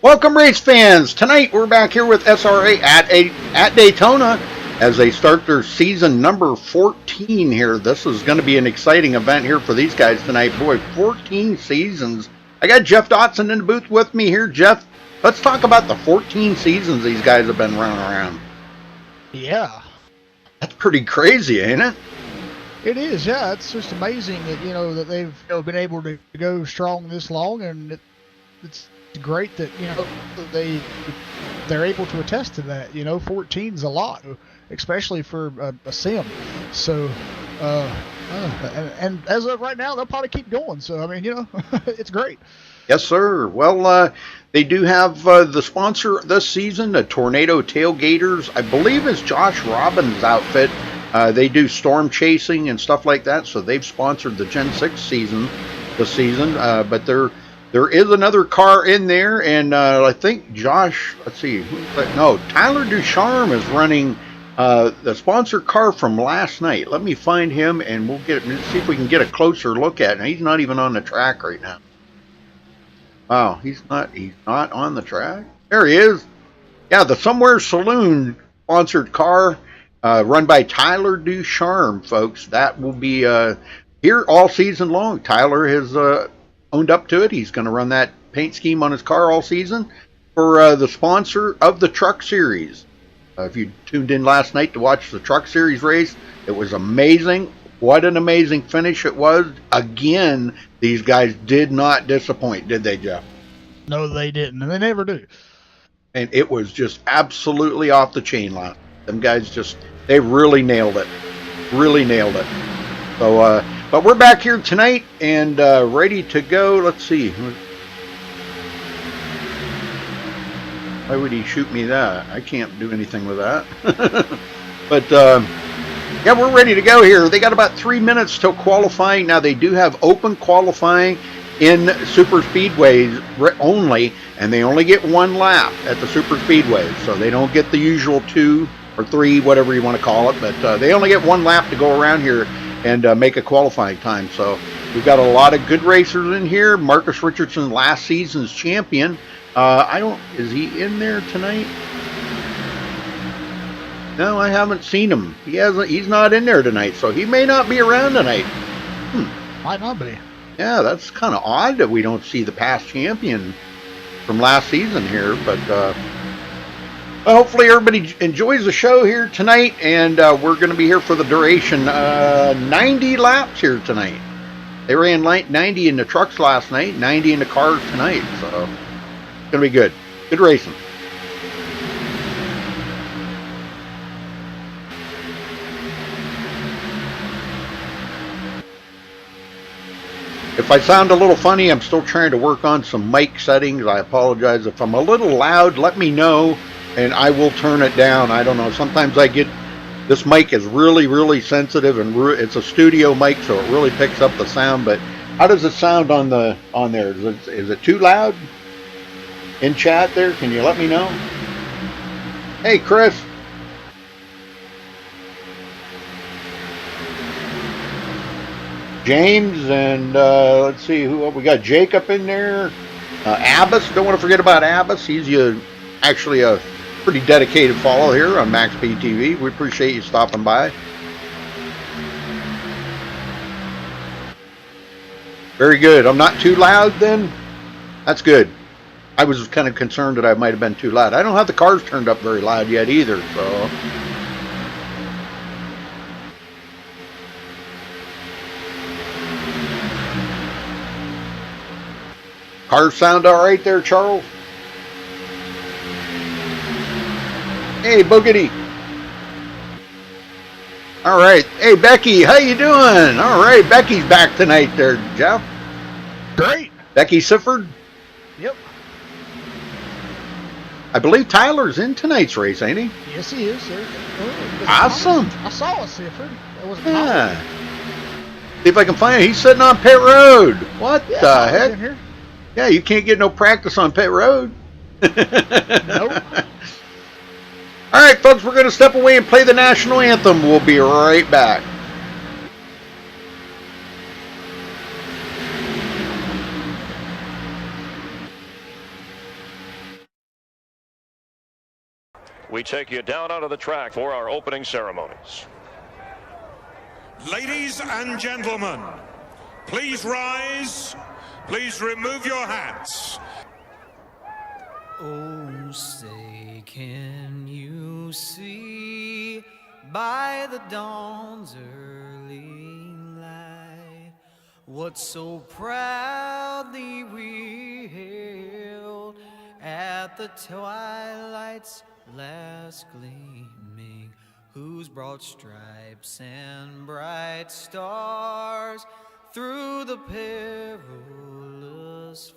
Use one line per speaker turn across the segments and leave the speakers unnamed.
Welcome, race fans. Tonight we're back here with SRA at Daytona as they start their season number 14 here. This is going to be an exciting event here for these guys tonight. Boy, 14 seasons. I got Jeff Dotson in the booth with me here. Jeff, let's talk about the 14 seasons these guys have been running around.
Yeah.
That's pretty crazy, ain't it?
It is, yeah. It's just amazing that, that they've been able to go strong this long, and it's great that, they're able to attest to that. 14's a lot, especially for a sim. So, and as of right now, they'll probably keep going. So, I mean, it's great.
Yes, sir. Well, they do have the sponsor this season, the Tornado Tailgaters. I believe is Josh Robbins' outfit. They do storm chasing and stuff like that, so they've sponsored the Gen 6 season this season. But there is another car in there, and I think Josh, Tyler Ducharme is running the sponsor car from last night. Let me find him, and we'll see if we can get a closer look at him. He's not even on the track right now. Wow, he's not on the track. There he is. Yeah, the Somewhere Saloon sponsored car run by Tyler Ducharme, folks. That will be here all season long. Tyler has owned up to it. He's going to run that paint scheme on his car all season for the sponsor of the Truck Series. If you tuned in last night to watch the Truck Series race, it was amazing. What an amazing finish it was. Again, these guys did not disappoint, did they, Jeff?
No, they didn't, and they never do.
And it was just absolutely off the chain line. Them guys they really nailed it. Really nailed it. So, but we're back here tonight and ready to go. Let's see. Why would he shoot me that? I can't do anything with that. But, yeah, we're ready to go here. They got about 3 minutes till qualifying. Now, they do have open qualifying in super speedways only, and they only get one lap at the super speedways. So they don't get the usual 2 or 3, whatever you want to call it. But they only get one lap to go around here and make a qualifying time. So we've got a lot of good racers in here. Marcus Richardson, last season's champion. Is he in there tonight? No, I haven't seen him. He's not in there tonight, so he may not be around tonight.
Might not be.
Yeah, that's kind of odd that we don't see the past champion from last season here, but hopefully everybody enjoys the show here tonight, and we're going to be here for the duration. 90 laps here tonight. They ran 90 in the trucks last night, 90 in the cars tonight, so it's going to be good. Good racing. If I sound a little funny, I'm still trying to work on some mic settings. I apologize. If I'm a little loud, let me know, and I will turn it down. I don't know. Sometimes this mic is really, really sensitive, and it's a studio mic, so it really picks up the sound. But how does it sound on there? Is it too loud? In chat there, can you let me know? Hey, Chris. James, and let's see who we got. Jacob in there. Abbas, don't want to forget about Abbas. He's actually a pretty dedicated follower here on MaxSpeedTV. We appreciate you stopping by. Very good. I'm not too loud then? That's good. I was kind of concerned that I might have been too loud. I don't have the cars turned up very loud yet either, so... Cars sound all right there, Charles? Hey, Boogity. All right. Hey, Becky, how you doing? All right, Becky's back tonight there, Jeff.
Great.
Becky Sifford?
Yep.
I believe Tyler's in tonight's race, ain't he?
Yes, he is, sir.
Awesome.
I saw a Sifford. That wasn't
Yeah. See if I can find him. He's sitting on pit road. What the heck?
In here.
Yeah, you can't get no practice on pit road.
Nope.
All right, folks, we're going to step away and play the national anthem. We'll be right back.
we take you down onto the track for our opening ceremonies.
Ladies and gentlemen, please rise. Please remove your hats.
Oh, say, can you see by the dawn's early light what so proudly we hailed at the twilight's last gleaming, whose broad stripes and bright stars through the perilous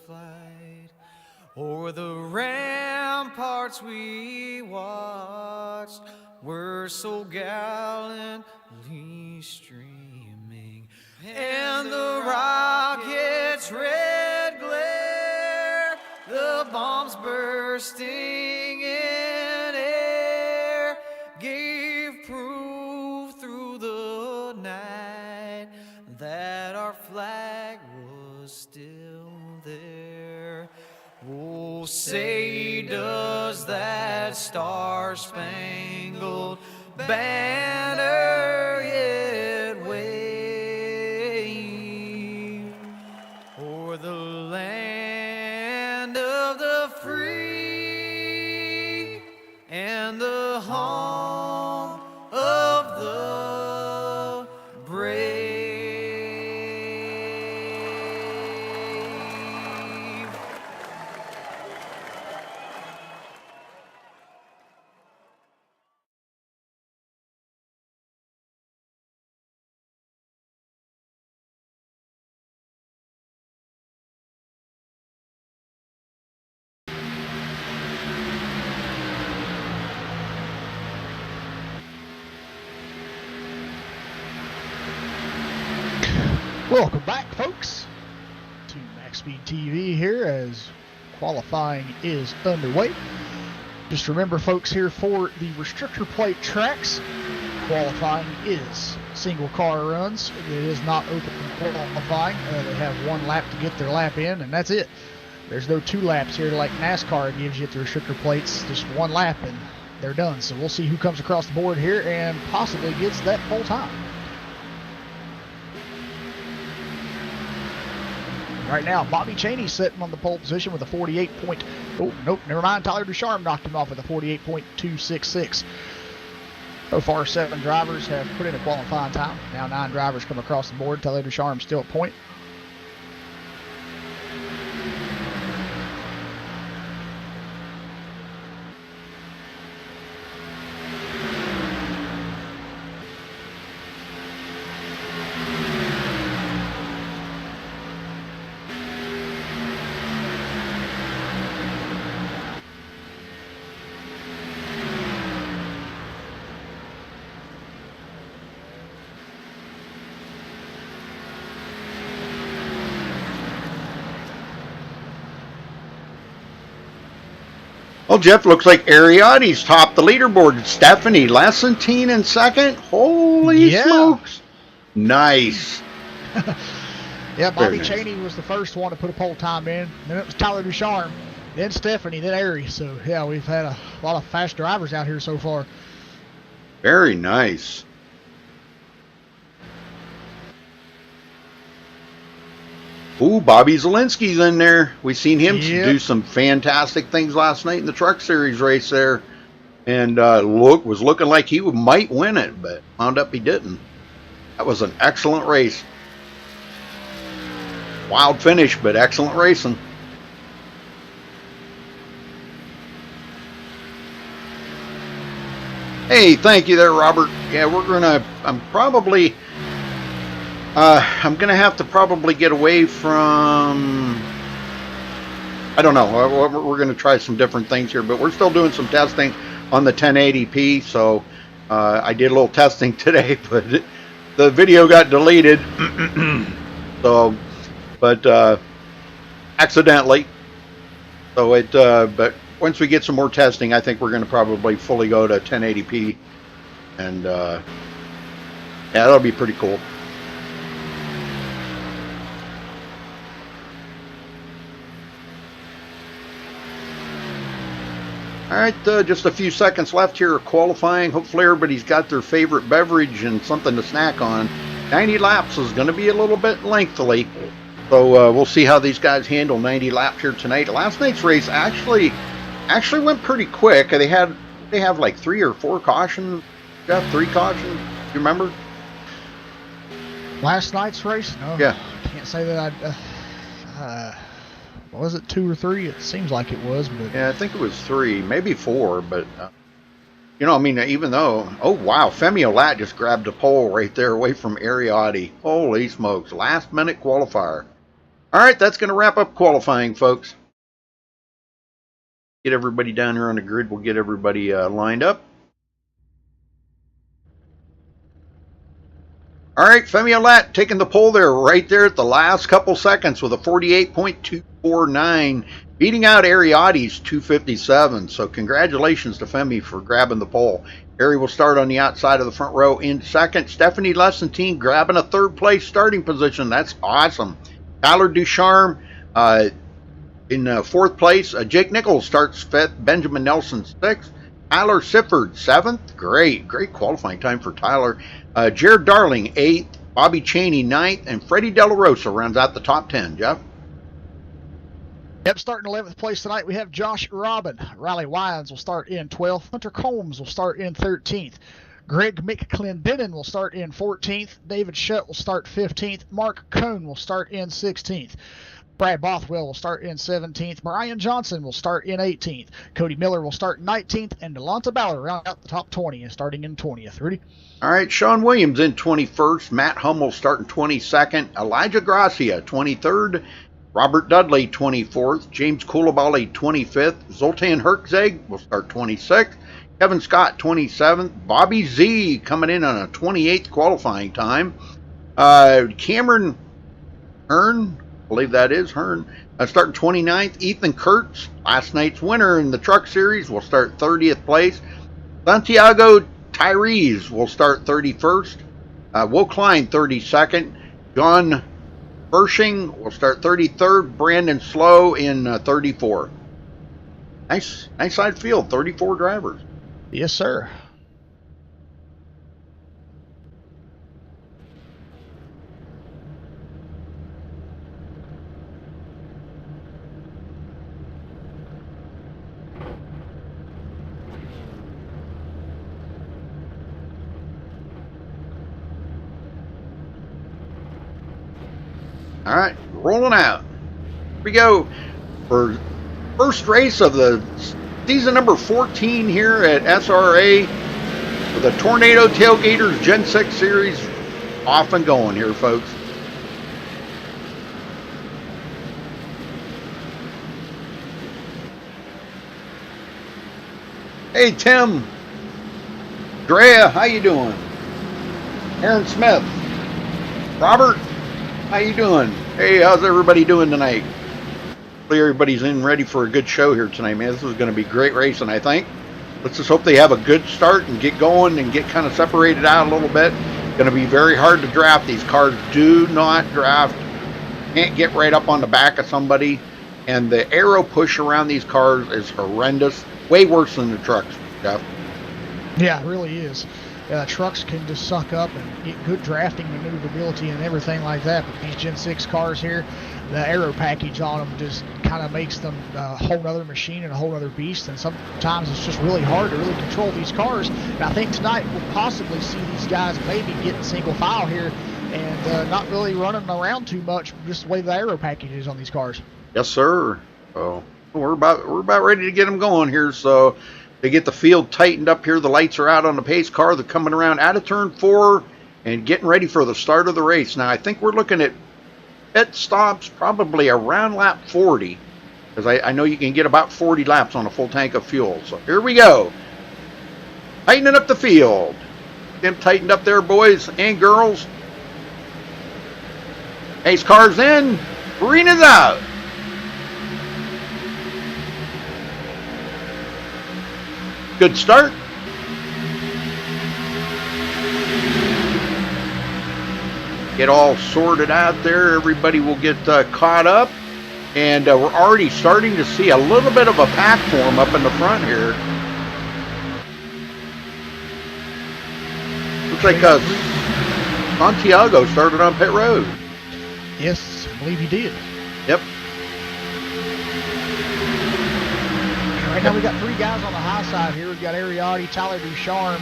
flight o'er the ramparts we watched were so gallantly streaming, and the rocket's red glare, the bombs bursting in air, gave proof through the night that our flag was still there. Oh, say, does that star-spangled banner yet wave o'er the land of the free and the home of the brave?
Welcome back, folks, to MaxSpeedTV here as qualifying is underway. Just remember, folks, here for the restrictor plate tracks, qualifying is single car runs. It is not open qualifying. They have one lap to get their lap in, and that's it. There's no 2 laps here like NASCAR gives you at the restrictor plates. Just 1 lap, and they're done. So we'll see who comes across the board here and possibly gets that full time. Right now, Bobby Cheney sitting on the pole position with a 48 point. Oh, nope, never mind. Tyler Ducharme knocked him off with a 48.266. So far, 7 drivers have put in a qualifying time. Now 9 drivers come across the board. Tyler Ducharme still at point.
Well, Jeff, looks like Ariadne's topped the leaderboard. Stephanie Lassentine in second. Holy smokes. Nice.
Yeah, Bobby Cheney was the first one to put a pole time in. Then it was Tyler Ducharme, then Stephanie, then Ari. So, yeah, we've had a lot of fast drivers out here so far.
Very nice. Ooh, Bobby Zielinski's in there. We seen him do some fantastic things last night in the Truck Series race there. And was looking like he might win it, but wound up he didn't. That was an excellent race. Wild finish, but excellent racing. Hey, thank you there, Robert. Yeah, I'm going to have to probably get away from, I don't know, we're going to try some different things here, but we're still doing some testing on the 1080p, so I did a little testing today, but the video got deleted, so, but accidentally, so but once we get some more testing, I think we're going to probably fully go to 1080p, and yeah, that'll be pretty cool. All right, just a few seconds left here of qualifying. Hopefully everybody's got their favorite beverage and something to snack on. 90 laps is going to be a little bit lengthy, so we'll see how these guys handle 90 laps here tonight. Last night's race actually went pretty quick. They have like 3 or 4 cautions. Jeff, 3 cautions. You remember?
Last night's race? No.
Yeah.
I can't say that was it 2 or 3? It seems like it was, but
Yeah, I think it was 3, maybe 4, but you know, I mean, even though, oh wow, Femi Olat just grabbed a pole right there away from Ariotti. Holy smokes, last minute qualifier. All right, that's going to wrap up qualifying, folks. Get everybody down here on the grid. We'll get everybody lined up. All right, Femi Olat taking the pole there right there at the last couple seconds with a 48.249, beating out Ariotti's 257. So congratulations to Femi for grabbing the pole. Ari will start on the outside of the front row in second. Stephanie Lessentine grabbing a 3rd place starting position. That's awesome. Tyler Ducharme in 4th place. Jake Nichols starts 5th. Benjamin Nelson 6th. Tyler Sifford 7th. Great qualifying time for Tyler. Jared Darling 8th. Bobby Cheney 9th. And Freddie De La Rosa rounds out the top 10. Jeff?
Yep, starting 11th place tonight, we have Josh Robin. Riley Wyans will start in 12th. Hunter Combs will start in 13th. Greg McClendenin will start in 14th. David Shutt will start 15th. Mark Cohn will start in 16th. Brad Bothwell will start in 17th. Brian Johnson will start in 18th. Cody Miller will start 19th. And Delonta Ballard round out the top 20 and starting in 20th. Rudy?
All right, Sean Williams in 21st. Matt Hummel starting 22nd. Elijah Gracia 23rd. Robert Dudley 24th. James Koulibaly 25th. Zoltan Herczeg will start 26th. Kevin Scott 27th. Bobby Z coming in on a 28th qualifying time. Cameron Hearn, I believe that is Hearn, starting 29th. Ethan Kurtz, last night's winner in the truck series, will start 30th place. Santiago Tyrese will start 31st. Will Klein 32nd. John Bershing will start 33rd. Brandon Slow in 34th. Nice side field, 34 drivers.
Yes, sir.
All right, rolling out. Here we go for first race of the season number 14 here at SRA with the Tornado Tailgaters Gen 6 Series off and going here, folks. Hey, Tim. Drea, how you doing? Aaron Smith. Robert, how you doing? Hey, how's everybody doing tonight? Hopefully everybody's in ready for a good show here tonight, man. This is going to be great racing, I think. Let's just hope they have a good start and get going and get kind of separated out a little bit. It's going to be very hard to draft. These cars do not draft. Can't get right up on the back of somebody. And the aero push around these cars is horrendous. Way worse than the trucks, Jeff.
Yeah, it really is. Trucks can just suck up and get good drafting maneuverability and everything like that. But these Gen 6 cars here, the aero package on them just kind of makes them a whole other machine and a whole other beast. And sometimes it's just really hard to really control these cars. And I think tonight we'll possibly see these guys maybe getting single file here and not really running around too much, just the way the aero package is on these cars.
Yes, sir. So we're about ready to get them going here. So they get the field tightened up here. The lights are out on the pace car. They're coming around out of turn 4 and getting ready for the start of the race. Now, I think we're looking at pit stops probably around lap 40, because I know you can get about 40 laps on a full tank of fuel. So here we go. Tightening up the field. Them tightened up there, boys and girls. Pace car's in. Arena's out. Good start. Get all sorted out there. Everybody will get caught up. And we're already starting to see a little bit of a pack form up in the front here. Looks like Santiago started on pit road.
Yes, I believe he did.
Yep.
Right now we got 3 guys on the high side here. We've got Ariotti, Tyler Ducharme,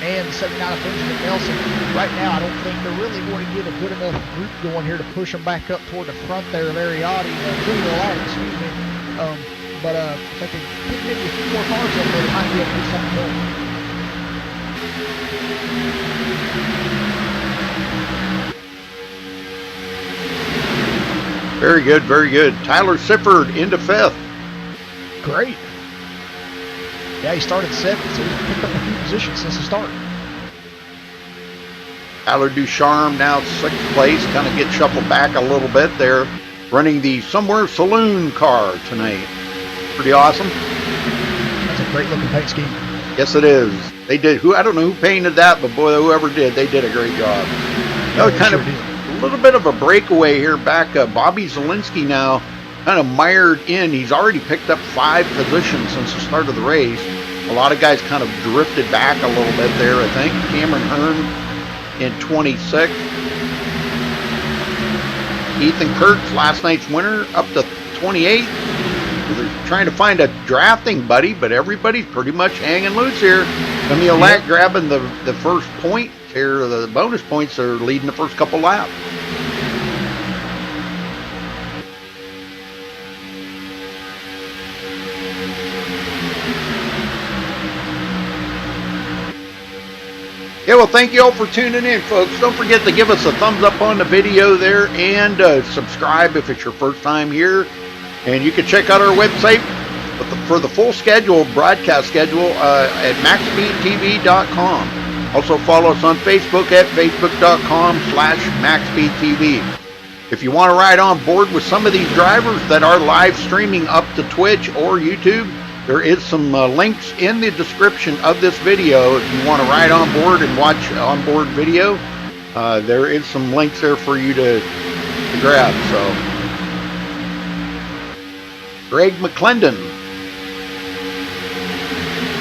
and the 79 of Benjamin Nelson. Right now I don't think they're really going to get a good enough group going here to push them back up toward the front there of Ariotti. Excuse me. But if they can get maybe a few more cars up there, they might be able to get something going.
Very good, very good. Tyler Sifford into 5th.
Great. Yeah, he started 7th, so he's picked up a few positions since the start.
Tyler Ducharme now 6th place, kind of get shuffled back a little bit there, running the Somewhere Saloon car tonight. Pretty awesome.
That's a great looking paint scheme.
Yes, it is. They did. I don't know who painted that, but boy, whoever did, they did a great job.
Yeah,
Kind of a little bit of a breakaway here back. Bobby Zielinski now kind of mired in. He's already picked up 5 positions since the start of the race. A lot of guys kind of drifted back a little bit there, I think. Cameron Hearn in 26th. Ethan Kurtz, last night's winner, up to 28th. They're trying to find a drafting buddy, but everybody's pretty much hanging loose here. Camille Lack grabbing the first point here. The bonus points are leading the first couple laps. Yeah, well, thank you all for tuning in, folks. Don't forget to give us a thumbs up on the video there and subscribe if it's your first time here. And you can check out our website for the full schedule, broadcast schedule, at MaxSpeedTV.com. Also follow us on Facebook at Facebook.com/MaxSpeedTV. If you want to ride on board with some of these drivers that are live streaming up to Twitch or YouTube, there is some links in the description of this video. If you want to ride on board and watch onboard video, there is some links there for you to grab. So, Greg McClendon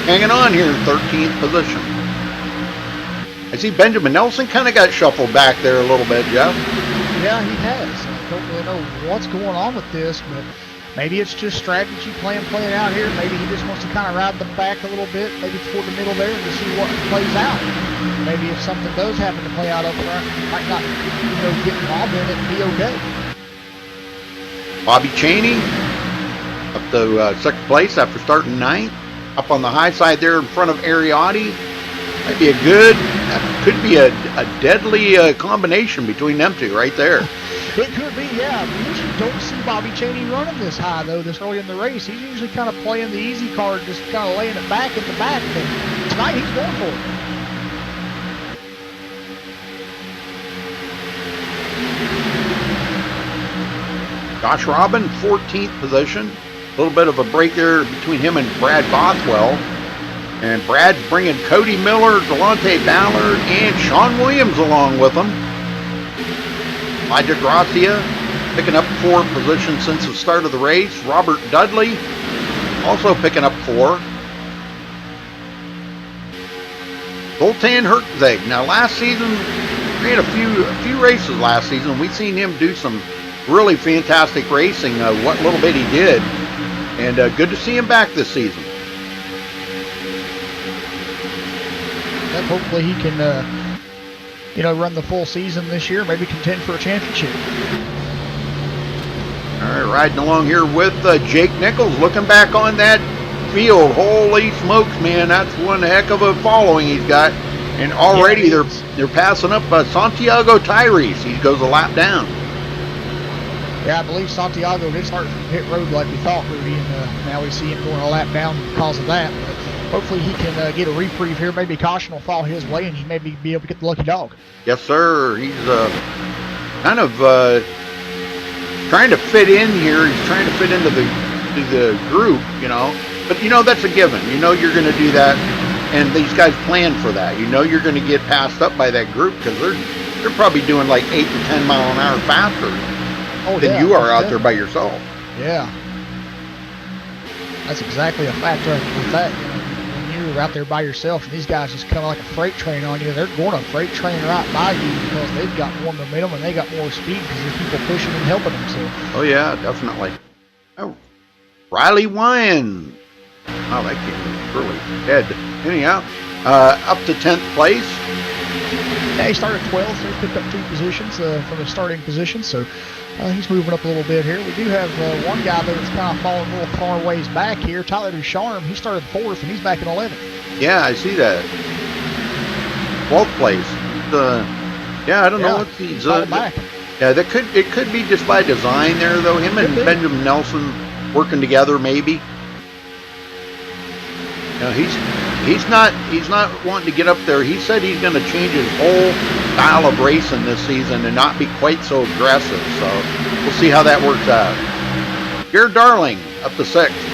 hanging on here in 13th position. I see Benjamin Nelson kind of got shuffled back there a little bit, Jeff.
Yeah, he has. I don't really know what's going on with this, but maybe it's just strategy playing out here. Maybe he just wants to kind of ride the back a little bit, maybe toward the middle there, and to see what plays out. Maybe if something does happen to play out up front, he might not, get involved in it and be okay.
Bobby Cheney up to 2nd place after starting 9th. Up on the high side there in front of Ariotti. Might be could be a deadly combination between them two right there.
It could be, yeah. We usually don't see Bobby Cheney running this high, though, this early in the race. He's usually kind of playing the easy card, just kind of laying it back in the back. But tonight, he's going for
it. Josh Robin, 14th position. A little bit of a break there between him and Brad Bothwell. And Brad's bringing Cody Miller, Delonte Ballard, and Sean Williams along with him. Elijah Gracia picking up 4 positions since the start of the race. Robert Dudley also picking up 4. Zoltan Hertzeg. Now last season, we had a few races last season. We've seen him do some really fantastic racing, what little bit he did. And good to see him back this season.
Yep, hopefully he can, run the full season this year, maybe contend for a championship.
All right, riding along here with Jake Nichols, looking back on that field. Holy smokes, man, that's one heck of a following he's got. And already they're passing up Santiago Tyrese. He goes a lap down.
Yeah, I believe Santiago did start from pit road like we thought, Rudy, and now we see him going a lap down because of that. But hopefully he can get a reprieve here. Maybe caution will fall his way, and he may be able to get the lucky dog.
Yes, sir. He's kind of trying to fit in here. He's trying to fit into the group, But, that's a given. You're going to do that, and these guys plan for that. You're going to get passed up by that group because they're probably doing like 8 to 10 mile an hour faster than you are out there by yourself.
Yeah. That's exactly a factor with that. You know, when you're out there by yourself and these guys just come like a freight train on you, they're going to freight train right by you because they've got more momentum and they got more speed because there's people pushing and helping them. So.
Oh yeah, definitely. Oh, Riley Wyan. Oh, that kid was really dead. Anyhow, up to 10th place.
Yeah, he started 12th, so he picked up 2 positions from the starting position. So he's moving up a little bit here. We do have one guy that's kind of falling a little far ways back here. Tyler Ducharme, he started 4th and he's back in 11th.
Yeah, I see that. 12th place. Yeah, I don't know what he's
back.
Yeah, it could be just by design there though. Him and Benjamin Nelson working together maybe. You know, he's not wanting to get up there. He said he's going to change his whole style of racing this season and not be quite so aggressive. So we'll see how that works out. Jared Darling up to 6th.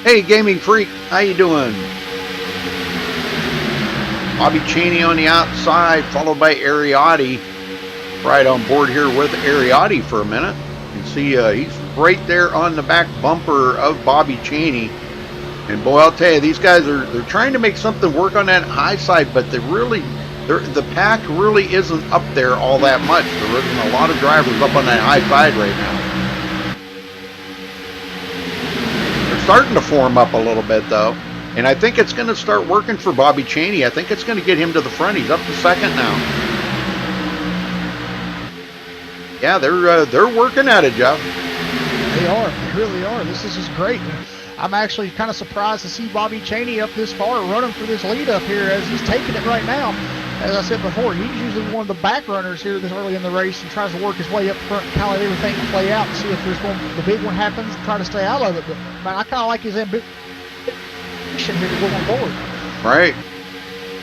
Hey, Gaming Freak, how you doing? Bobby Cheney on the outside, followed by Ariotti. Right on board here with Ariotti for a minute. You can see he's right there on the back bumper of Bobby Cheney. And boy, I'll tell you, these guys they're trying to make something work on that high side, but the pack really isn't up there all that much. There isn't a lot of drivers up on that high side right now. Starting to form up a little bit though, and I think it's going to start working for Bobby Cheney. I think it's going to get him to the front. He's up to 2nd now. Yeah, they're working at it, Jeff.
They are. They really are. This is just great. I'm actually kind of surprised to see Bobby Cheney up this far running for this lead up here as he's taking it right now. As I said before, he's usually one of the back runners here this early in the race and tries to work his way up front and kind of let everything play out and see if there's the big one happens and try to stay out of it. But man, I kind of like his ambition here to go on board.
Right.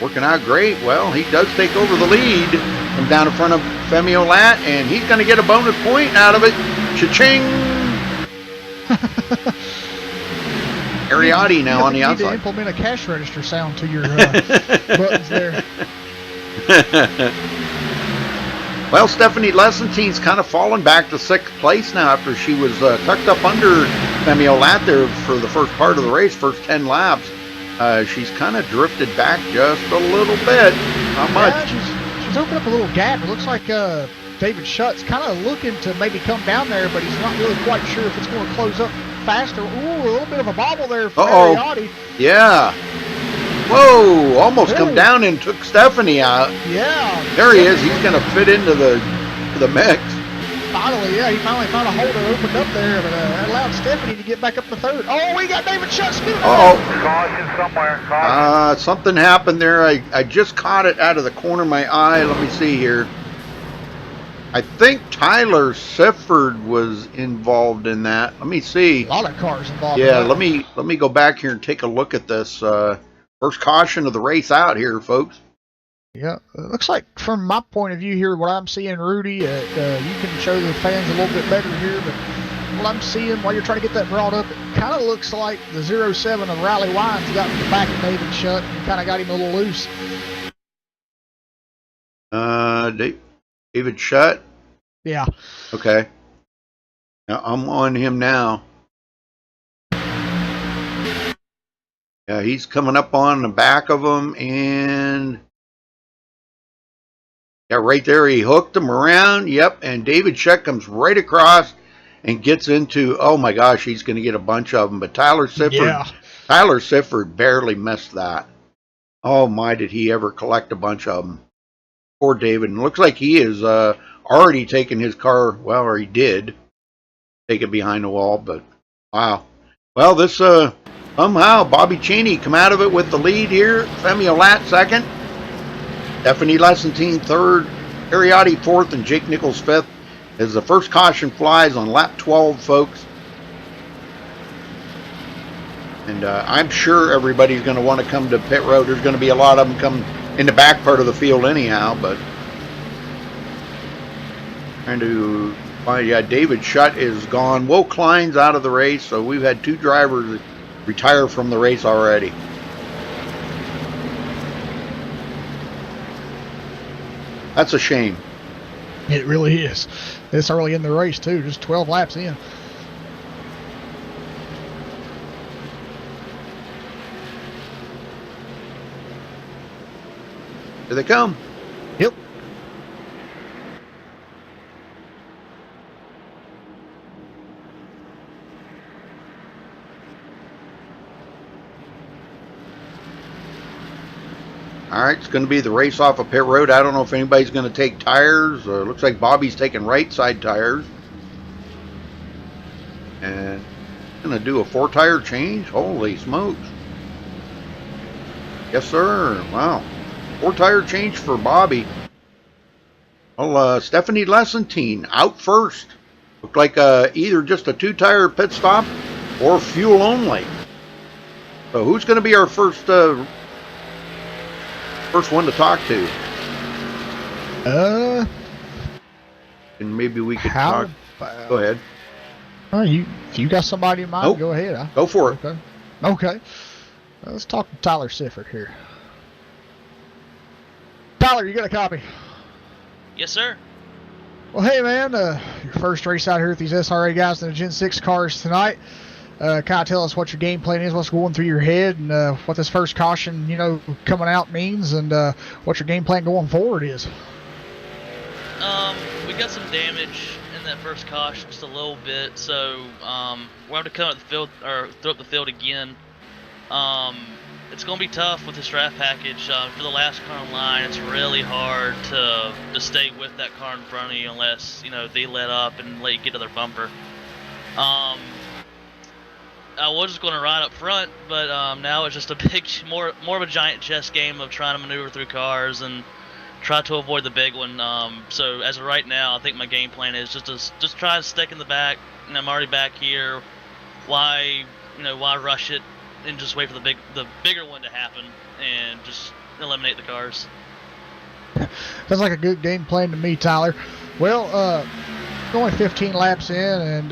Working out great. Well, he does take over the lead from down in front of Femi Olat, and he's going to get a bonus point out of it. Cha-ching! Ariotti now on the outside.
You need to implement a cash register sound to your buttons there.
Well, Stephanie Lessentine's kind of fallen back to 6th place now after she was tucked up under Femi Olat there for the first part of the race, first 10 laps. She's kind of drifted back just a little bit. Not much.
Yeah, she's opened up a little gap. It looks like David Schutt's kind of looking to maybe come down there, but he's not really quite sure if it's going to close up faster. Ooh, a little bit of a bobble there for Ariotti.
Yeah. Whoa, almost come down and took Stephanie out.
Yeah.
There he is. He's going to fit into the mix.
Finally, yeah, he finally found a hole that opened up there, but that allowed Stephanie to get back up to 3rd. Oh, we got David Schutt spinning.
Caution somewhere. Caution.
Something happened there. I just caught it out of the corner of my eye. Let me see here. I think Tyler Sifford was involved in that. Let me see.
A lot of cars involved.
Yeah, let me go back here and take a look at this. First caution of the race out here, folks.
Yeah, it looks like from my point of view here, what I'm seeing, Rudy, you can show the fans a little bit better here, but what I'm seeing while you're trying to get that brought up, it kind of looks like the 07 of Riley Wines got in the back of David Schutt and kind of got him a little loose.
David Schutt?
Yeah.
Okay. Now, I'm on him now. Yeah, he's coming up on the back of him, and yeah, right there he hooked him around. Yep, and David Schutt comes right across and gets into. Oh my gosh, he's going to get a bunch of them. But Tyler Sifford barely missed that. Oh my, did he ever collect a bunch of them? Poor David. And it looks like he is already taken his car. Well, or he did take it behind the wall. But wow. Well, this somehow Bobby Cheney come out of it with the lead here. Femi Olat 2nd. Stephanie Lessentine 3rd. Ariotti 4th, and Jake Nichols 5th. As the first caution flies on lap 12, folks. And I'm sure everybody's going to want to come to pit road. There's going to be a lot of them come in the back part of the field anyhow, but trying to Yeah, David Shutt is gone. Will Klein's out of the race, so we've had 2 drivers retire from the race already. That's a shame.
It really is. This early in the race, too, just 12 laps in.
Here they come.
Yep.
All right, it's going to be the race off of pit road. I don't know if anybody's going to take tires. Looks like Bobby's taking right side tires. And going to do a 4-tire change. Holy smokes. Yes, sir. Wow. 4-tire change for Bobby. Well, Stephanie Lessentine out first. Looked like either just a 2-tire pit stop or fuel only. So who's going to be our first one to talk to? And maybe we could talk. Go ahead.
If you got somebody in mind, go ahead.
Go for it.
Okay. Let's talk to Tyler Sifford here. Tyler, you got a copy?
Yes, sir.
Well, hey, man, your first race out here with these SRA guys in the Gen 6 cars tonight. Kind of tell us what your game plan is, what's going through your head, and what this first caution, coming out means, and what your game plan going forward is.
We got some damage in that first caution, just a little bit, so we'll have to come up the field or throw up the field again. It's going to be tough with this draft package. For the last car in line, it's really hard to stay with that car in front of you unless they let up and let you get to their bumper. I was just going to ride up front, but now it's just a big, more of a giant chess game of trying to maneuver through cars and try to avoid the big one. So as of right now, I think my game plan is just try to stick in the back, and I'm already back here. Why rush it and just wait for the bigger one to happen and just eliminate the cars?
Sounds like a good game plan to me, Tyler. Well, only 15 laps in, and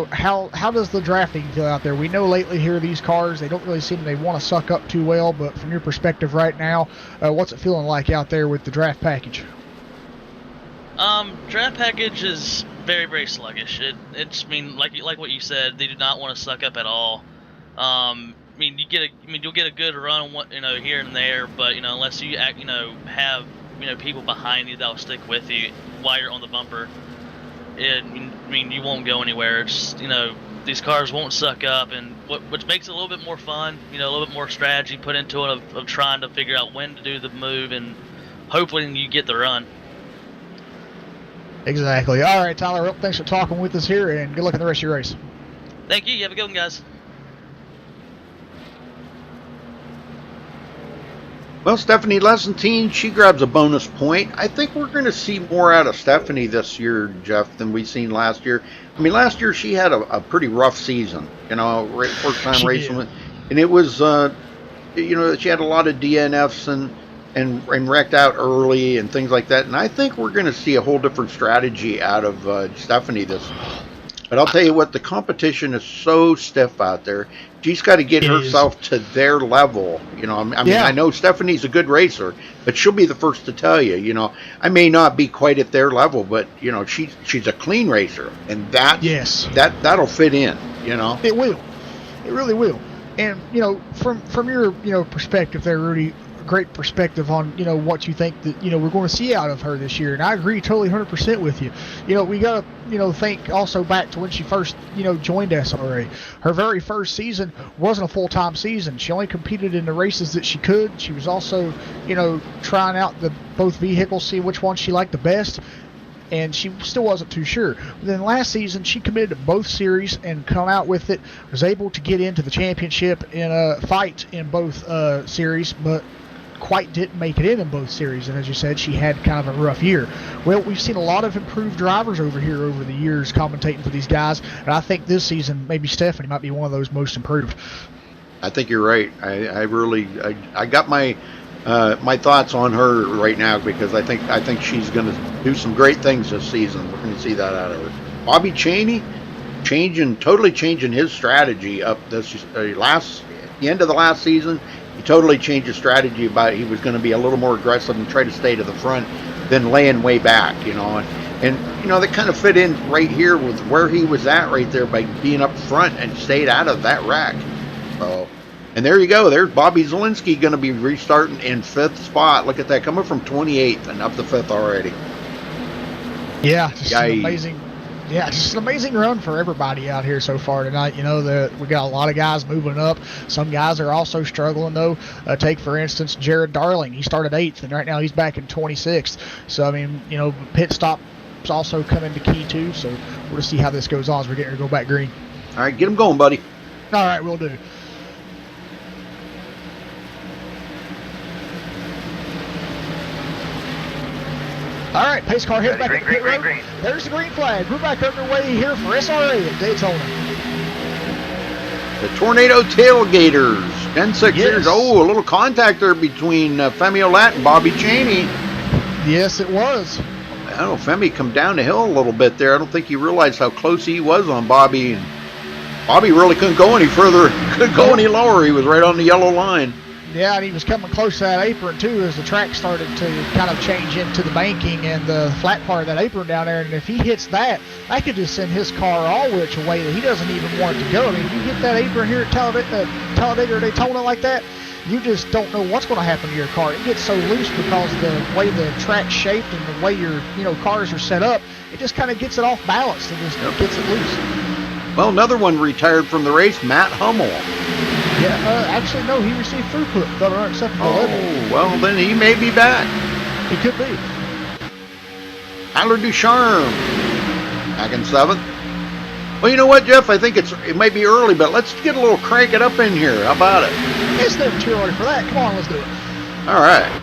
how does the drafting feel out there? We know lately here these cars, they don't really seem they want to suck up too well, but from your perspective right now, what's it feeling like out there with the draft package?
Draft package is very, very sluggish. It's like what you said, they do not want to suck up at all. You'll get a good run, here and there, but unless you have people behind you that will stick with you while you're on the bumper, you won't go anywhere. It's these cars won't suck up, and which makes it a little bit more fun. A little bit more strategy put into it of trying to figure out when to do the move, and hopefully you get the run.
Exactly. All right, Tyler. Well, thanks for talking with us here, and good luck in the rest of your race.
Thank you. You have a good one, guys.
Well, Stephanie Lessentine, she grabs a bonus point. I think we're going to see more out of Stephanie this year, Jeff, than we've seen last year. Last year she had a pretty rough season, first time racing. And it was, she had a lot of DNFs and wrecked out early and things like that. And I think we're going to see a whole different strategy out of Stephanie this year. But I'll tell you what, the competition is so stiff out there. She's got to get herself to their level. I know Stephanie's a good racer, but she'll be the first to tell you. I may not be quite at their level, but she's a clean racer, and that'll fit in.
It will. It really will. And from your perspective there, Rudy, great perspective on what you think that we're going to see out of her this year, and I agree totally 100% with you. We got to think also back to when she first joined SRA. Her very first season wasn't a full-time season. She only competed in the races that she could. She was also trying out both vehicles, see which one she liked the best, and she still wasn't too sure. But then last season, she committed to both series and come out with it, was able to get into the championship in a fight in both series, but quite didn't make it in both series, and as you said, she had kind of a rough year. Well, we've seen a lot of improved drivers over here over the years commentating for these guys, and I think this season maybe Stephanie might be one of those most improved.
I think you're right. I got my thoughts on her right now because I think she's going to do some great things this season. We're going to see that out of her. Bobby Cheney totally changing his strategy up this the end of the last season. He totally changed his strategy about he was going to be a little more aggressive and try to stay to the front than laying way back, and they kind of fit in right here with where he was at right there by being up front and stayed out of that wreck. So, and there you go. There's Bobby Zielinski going to be restarting in 5th spot. Look at that, coming from 28th and up to 5th already.
Yeah, just an amazing. Yeah, just an amazing run for everybody out here so far tonight. We got a lot of guys moving up. Some guys are also struggling, though. Take, for instance, Jared Darling. He started 8th, and right now he's back in 26th. So, I mean, pit stops also come into key, too. So, we're going to see how this goes on as we're getting ready to go back green.
All right, get him going, buddy.
All right, we'll do. All right, pace car heads back at the pit road. Green. There's the green flag. We're back underway here for SRA at Daytona.
The Tornado Tailgaters, 10-6 years. Oh, a little contact there between Femi Olat and Bobby Cheney.
Yes, it was.
I don't know, Femi come down the hill a little bit there. I don't think he realized how close he was on Bobby. And Bobby really couldn't go any further, couldn't go any lower. He was right on the yellow line.
Yeah, and he was coming close to that apron, too, as the track started to kind of change into the banking and the flat part of that apron down there. And if he hits that could just send his car all which way that he doesn't even want it to go. I mean, if you hit that apron here at Talladega or Daytona like that, you just don't know what's going to happen to your car. It gets so loose because of the way the track's shaped and the way your cars are set up. It just kind of gets it off balance and just gets it loose.
Well, another one retired from the race, Matt Hummel.
Yeah, actually, no, he received throughput at an unacceptable level.
Well, then he may be back.
He could be.
Tyler Ducharme, back in 7th. Well, you know what, Jeff? I think it might be early, but let's get a little crank it up in here. How about it?
It's never too early for that. Come on, let's do it.
All right.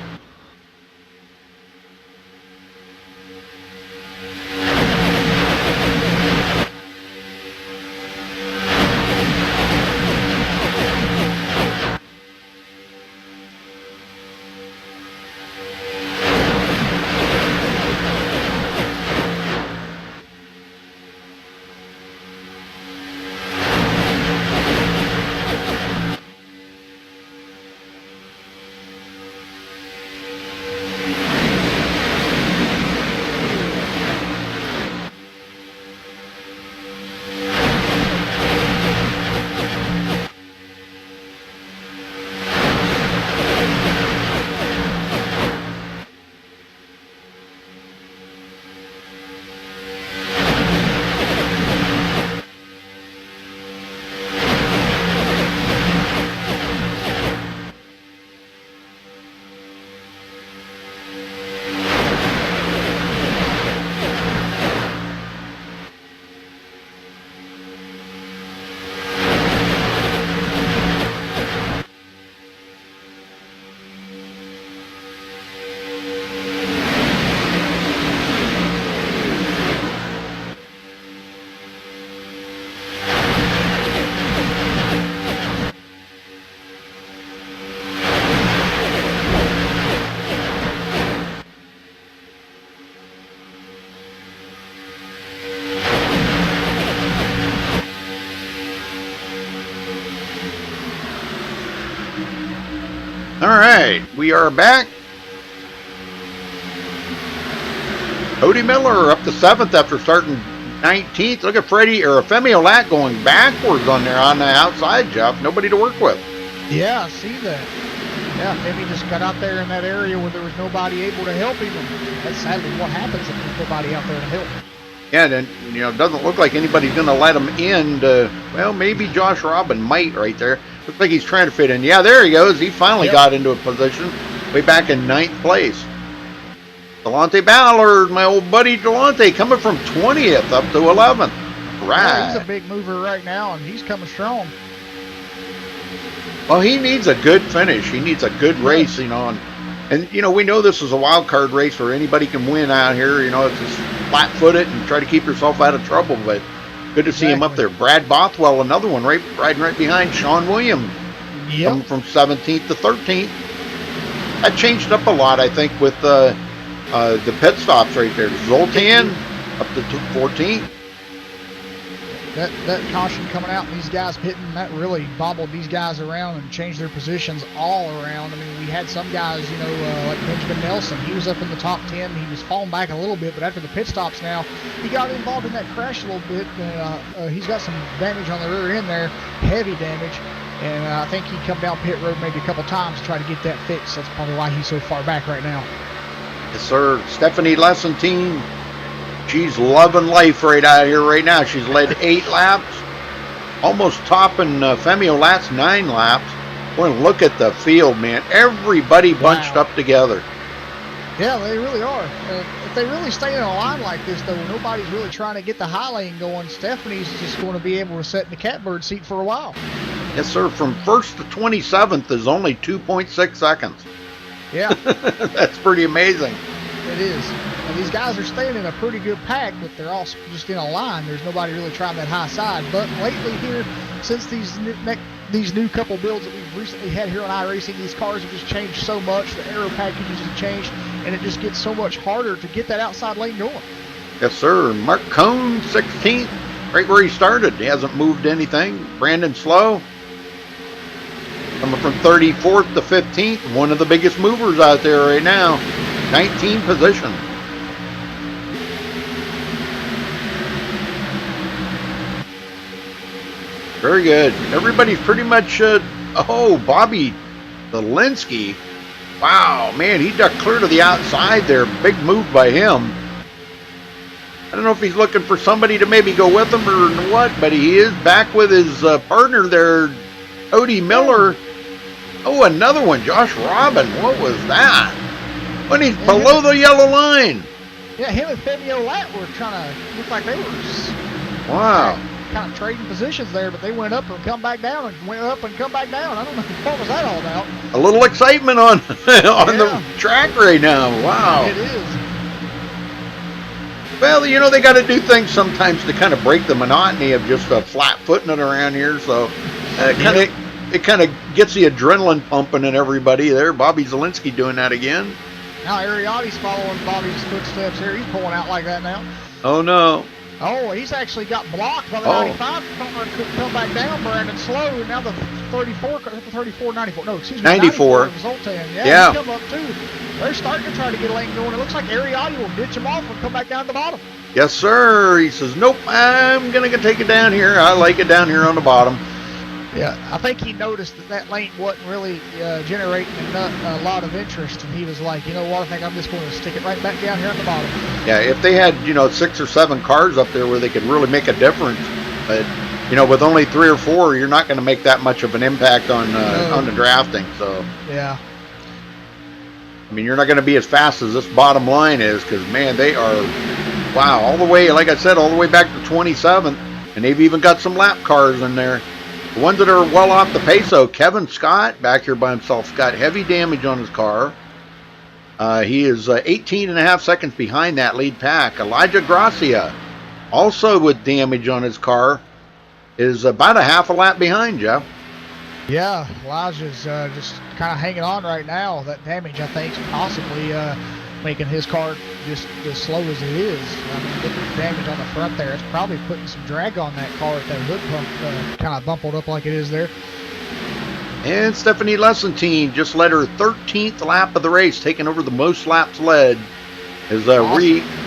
All right, we are back. Cody Miller up to 7th after starting 19th. Look at Femi Olat going backwards on there on the outside, Jeff. Nobody to work with.
Yeah, I see that. Yeah, Femi just got out there in that area where there was nobody able to help him. That's sadly what happens if there's nobody out there to help.
Yeah, then, it doesn't look like anybody's going to let him in. Well, maybe Josh Robin might right there. Looks like he's trying to fit in. Yeah, there he goes. He finally got into a position way back in 9th place. Delonte Ballard, my old buddy Delonte, coming from 20th up to 11th. Right.
Yeah, he's a big mover right now, and he's coming strong.
Well, he needs a good finish. He needs a good race, And, we know this is a wild card race where anybody can win out here. It's just flat-footed and try to keep yourself out of trouble. But good to see him up there. Brad Bothwell, another one, riding right behind Sean Williams. Coming from 17th to 13th. That changed up a lot, I think, with the pit stops right there. Zoltan up to 14th.
that caution coming out and these guys pitting, that really bobbled these guys around and changed their positions all around. I mean, we had some guys, you know, like Benjamin Nelson. He was up in the top 10. He was falling back a little bit, but after the pit stops now, he got involved in that crash a little bit. He's got some damage on the rear end there, heavy damage. And I think he come down pit road maybe a couple times to try to get that fixed. That's probably why he's so far back right now.
Yes, sir. Stephanie Lessentine, she's loving life right out here right now. She's led 8 laps, almost topping Femio last 9 laps. Boy, look at the field, man. Everybody bunched up together.
Yeah, they really are. If they really stay in a line like this, though, nobody's really trying to get the high lane going, Stephanie's just going to be able to sit in the catbird seat for a while.
Yes, sir. From 1st to 27th is only 2.6 seconds.
Yeah.
That's pretty amazing.
It is. And these guys are staying in a pretty good pack, but they're all just in a line. There's nobody really trying that high side. But lately here, since these new couple builds that we've recently had here on iRacing, these cars have just changed so much. The aero packages have changed, and it just gets so much harder to get that outside lane going.
Yes, sir. Mark Cohn, 16th, right where he started. He hasn't moved anything. Brandon Slow, coming from 34th to 15th, one of the biggest movers out there right now. 19 position. Very good. Everybody's pretty much, Bobby Zielinski. Wow, man, he ducked clear to the outside there. Big move by him. I don't know if he's looking for somebody to maybe go with him or what, but he is back with his partner there, Cody Miller. Oh, another one, Josh Robin. What was that? When he's below the yellow line.
Yeah, him and Femio Lat were trying to look like they were kind of trading positions there, but they went up and come back down and went up and come back down. I don't know what was that all about.
A little excitement on the track right now. Wow.
It is.
Well, you know, they got to do things sometimes to kind of break the monotony of just flat footing it around here. So it kind of gets the adrenaline pumping in everybody there. Bobby Zielinski doing that again.
Now Ariotti's following Bobby's footsteps here. He's pulling out like that now.
Oh, no.
Oh, he's actually got blocked by the 95 car. Couldn't come back down, Brandon Slow. And now the 94. No, excuse me.
94.
Zoltan. Yeah. He's come up too. They're starting to try to get a lane going. It looks like Ariotti will ditch him off and come back down at the bottom.
Yes, sir. He says, nope, I'm going to take it down here. I like it down here on the bottom.
Yeah, I think he noticed that lane wasn't really generating a lot of interest, and he was like, you know what, I think I'm just going to stick it right back down here at the bottom.
Yeah, if they had, 6 or 7 cars up there where they could really make a difference, but, with only 3 or 4, you're not going to make that much of an impact on the drafting, so.
Yeah.
I mean, you're not going to be as fast as this bottom line is, because, man, they are, wow, all the way, like I said, all the way back to 27th, and they've even got some lap cars in there. The ones that are well off the pace, though, Kevin Scott, back here by himself, got heavy damage on his car. He is 18.5 seconds behind that lead pack. Elijah Gracia, also with damage on his car, is about a half a lap behind, Jeff.
Yeah, Elijah's just kind of hanging on right now. That damage, I think, is possibly making his car just as slow as it is. I mean, look at the damage on the front there. It's probably putting some drag on that car if that hood pump kind of bumpled up like it is there.
And Stephanie Lessentine just led her 13th lap of the race, taking over the most laps led. As awesome.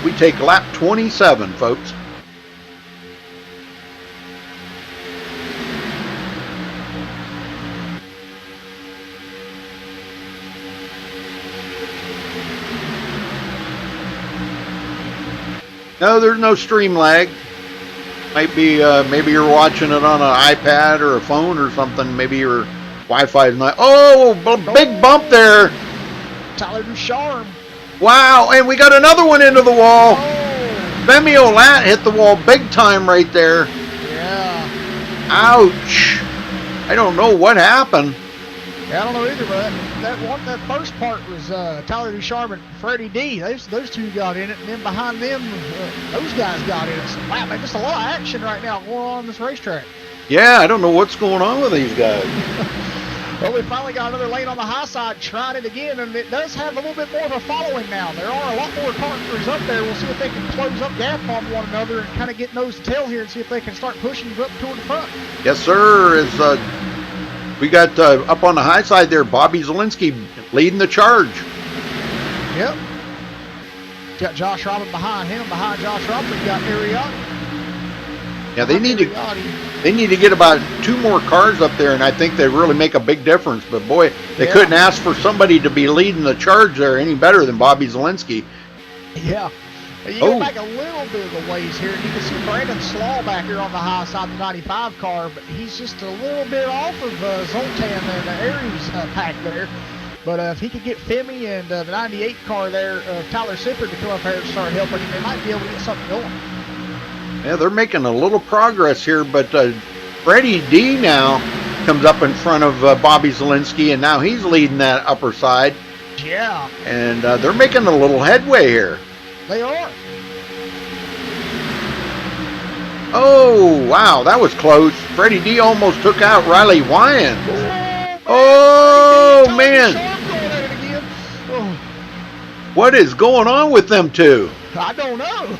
we take lap 27, folks. No, there's no stream lag. Might be maybe you're watching it on an iPad or a phone or something. Maybe your Wi-Fi is not. Oh, big bump there.
Tyler Ducharme.
Wow, and we got another one into the wall. Oh. Femio Lat hit the wall big time right there.
Yeah.
Ouch. I don't know what happened.
Yeah, I don't know either, but that first part was Tyler Ducharme and Freddie D. Those two got in it, and then behind them, those guys got in it. So, wow, man, just a lot of action right now going on this racetrack.
Yeah, I don't know what's going on with these guys.
But we finally got another lane on the high side, trying it again, and it does have a little bit more of a following now. There are a lot more cars up there. We'll see if they can close up gap on one another and kind of get nose to tail here and see if they can start pushing up toward the front.
Yes, sir. We got up on the high side there, Bobby Zielinski leading the charge.
Yep. Got Josh Robin behind him. Behind Josh Robin, we got Ariati.
Yeah, they need to get about 2 more cars up there, and I think they really make a big difference. But boy, they couldn't ask for somebody to be leading the charge there any better than Bobby Zielinski.
Yeah. You go back a little bit of the ways here, and you can see Brandon Slaw back here on the high side of the 95 car, but he's just a little bit off of Zoltan and the Aries pack there. But if he could get Femi and the 98 car there, Tyler Sippert, to come up here and start helping him, they might be able to get something going.
Yeah, they're making a little progress here, but Freddie D now comes up in front of Bobby Zielinski, and now he's leading that upper side.
Yeah.
And they're making a little headway here.
They are.
Oh, wow, that was close. Freddie D almost took out Riley Wyan. Oh, man. What is going on with them two?
I don't know.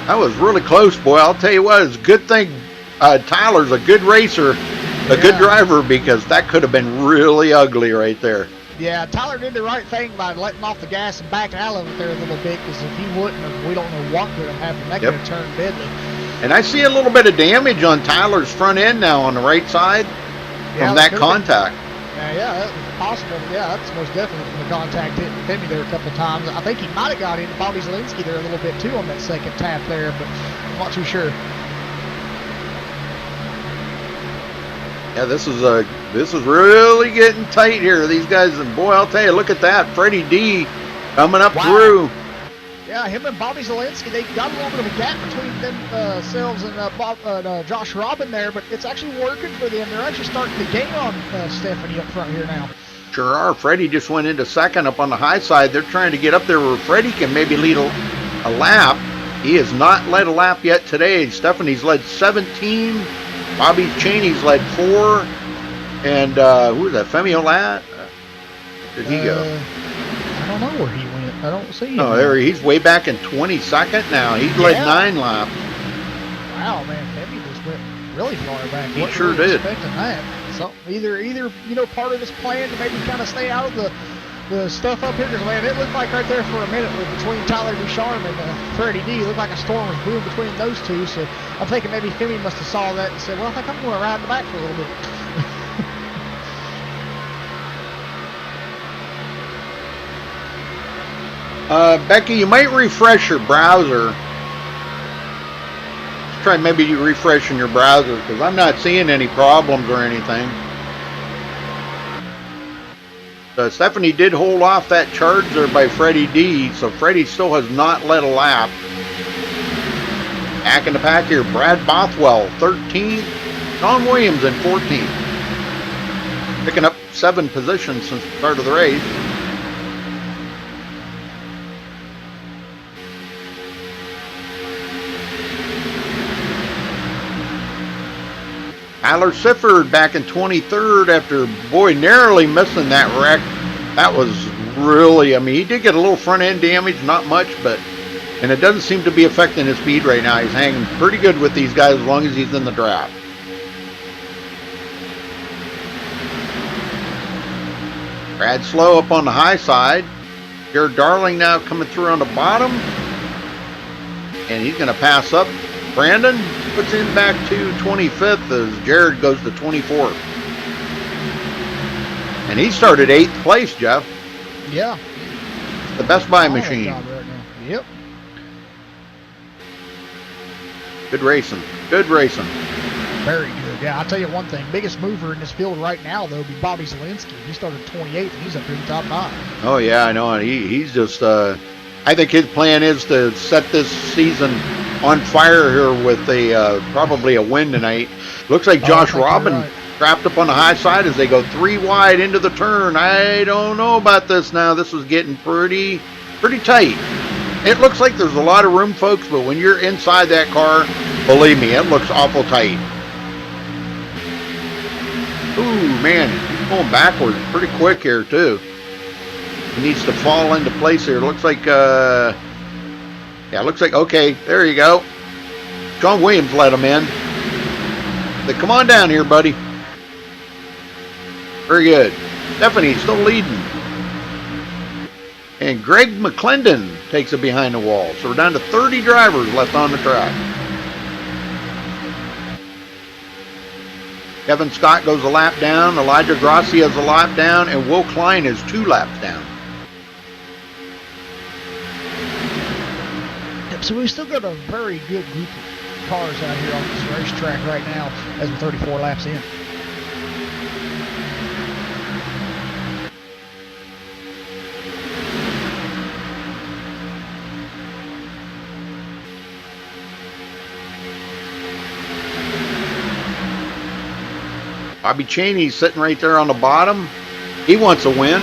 That was really close, boy. I'll tell you what, it's a good thing Tyler's a good racer, a good driver, because that could have been really ugly right there.
Yeah, Tyler did the right thing by letting off the gas and backing out of it there a little bit, because if he wouldn't have, we don't know what could have happened. That could have turned deadly. And
I see a little bit of damage on Tyler's front end now on the right side from that contact.
Yeah, that was possible. Yeah, that's most definitely from the contact hitting Femi there a couple times. I think he might have got into Bobby Zielinski there a little bit too on that second tap there, but I'm not too sure.
Yeah, this is really getting tight here. These guys, and boy, I'll tell you, look at that, Freddie D coming up through.
Yeah, him and Bobby Zielinski, they got a little bit of a gap between themselves and Josh Robin there, but it's actually working for them. They're actually starting to gain on Stephanie up front here now.
Sure are. Freddie just went into second up on the high side. They're trying to get up there where Freddie can maybe lead a lap. He has not led a lap yet today. Stephanie's led 17. Bobby Cheney's led 4. And who is that? Femi Olat? Where did he go?
I don't know where he went. I don't see him.
Oh, there he's way back in 22nd now. He's led 9 laps.
Wow, man, Femi just went really far back.
He sure did.
Expecting that. So either part of his plan to maybe kind of stay out of the stuff up here, because man, it looked like right there for a minute between Tyler Ducharme and Freddie D, it looked like a storm was brewing between those two. So I'm thinking maybe Femi must have saw that and said, well, I think I'm going to ride in the back for a little bit.
Becky, you might refresh your browser. Let's try maybe refreshing your browser, because I'm not seeing any problems or anything. Stephanie did hold off that charge there by Freddie D, so Freddie still has not led a lap. Back in the pack here, Brad Bothwell, 13th. Don Williams in 14th. Picking up 7 positions since the start of the race. Tyler Sifford back in 23rd after, boy, narrowly missing that wreck. That was really, I mean, he did get a little front end damage, not much, but, and it doesn't seem to be affecting his speed right now. He's hanging pretty good with these guys as long as he's in the draft. Brad Slow up on the high side. Jared Darling now coming through on the bottom. And he's going to pass up. Brandon puts him back to 25th as Jared goes to 24th. And he started 8th place, Jeff.
Yeah.
The Best Buy machine.
Right now. Yep.
Good racing. Good racing.
Very good. Yeah, I'll tell you one thing. Biggest mover in this field right now, though, would be Bobby Zielinski. He started 28th, and he's up here in the top 5.
Oh, yeah, I know. And he's just, I think his plan is to set this season on fire here with a probably a win tonight. Looks like Josh Robin trapped up on the high side as they go 3 wide into the turn. I don't know about this now. This is getting pretty tight. It looks like there's a lot of room, folks, but when you're inside that car, believe me, it looks awful tight. Ooh, man, he's going backwards pretty quick here, too. He needs to fall into place here. Looks like, yeah, looks like, okay, there you go. John Williams let him in. Come on down here, buddy. Very good. Stephanie's still leading. And Greg McClendon takes it behind the wall. So we're down to 30 drivers left on the track. Kevin Scott goes a lap down. Elijah Grassi has a lap down. And Will Klein is 2 laps down.
Yep, so we've still got a very good group of cars out here on this racetrack right now as we're 34 laps in.
Bobby Cheney's sitting right there on the bottom. He wants a win.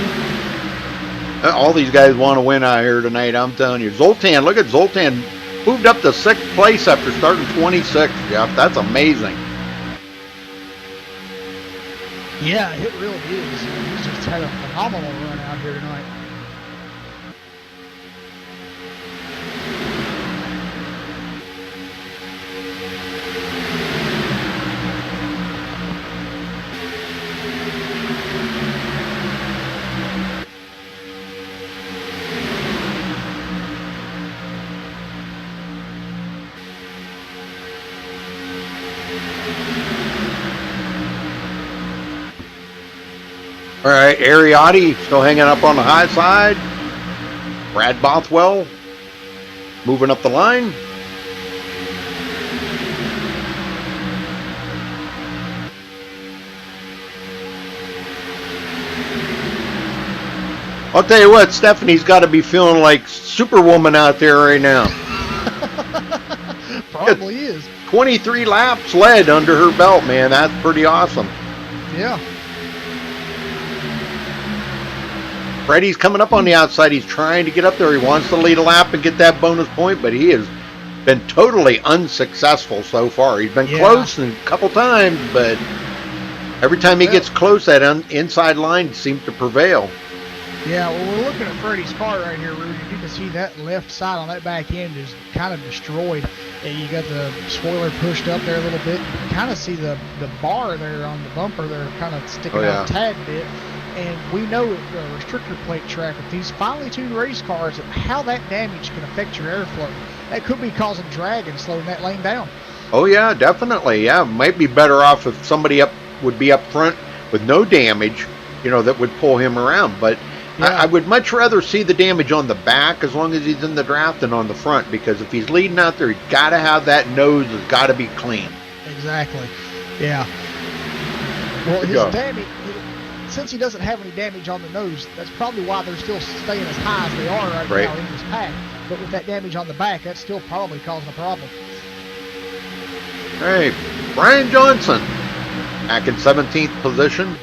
All these guys want to win out here tonight, I'm telling you. Zoltan, look at Zoltan. Moved up to 6th place after starting 26th, Jeff. That's amazing.
Yeah, it really is. He's just had a phenomenal run out here tonight.
All right, Ariotti still hanging up on the high side. Brad Bothwell moving up the line. I'll tell you what, Stephanie's got to be feeling like Superwoman out there right now.
Probably is.
23 laps led under her belt, man. That's pretty awesome.
Yeah.
Freddie's coming up on the outside. He's trying to get up there. He wants to lead a lap and get that bonus point, but he has been totally unsuccessful so far. He's been close a couple times, but every time he gets close, that inside line seems to prevail.
Yeah, well, we're looking at Freddie's car right here, Rudy. You can see that left side on that back end is kind of destroyed. And you got the spoiler pushed up there a little bit. You can kind of see the bar there on the bumper there kind of sticking out a tad bit. And we know at the restrictor plate track with these finely tuned race cars how that damage can affect your airflow. That could be causing drag and slowing that lane down.
Oh yeah, definitely. Yeah, might be better off if somebody would be up front with no damage, you know, that would pull him around. But I would much rather see the damage on the back as long as he's in the draft than on the front, because if he's leading out there, he's got to have that nose has got to be clean.
Exactly. Yeah. Well, his damage. Since he doesn't have any damage on the nose, that's probably why they're still staying as high as they are right now in this pack. But with that damage on the back, that's still probably causing a problem.
Hey, Brian Johnson, back in 17th position.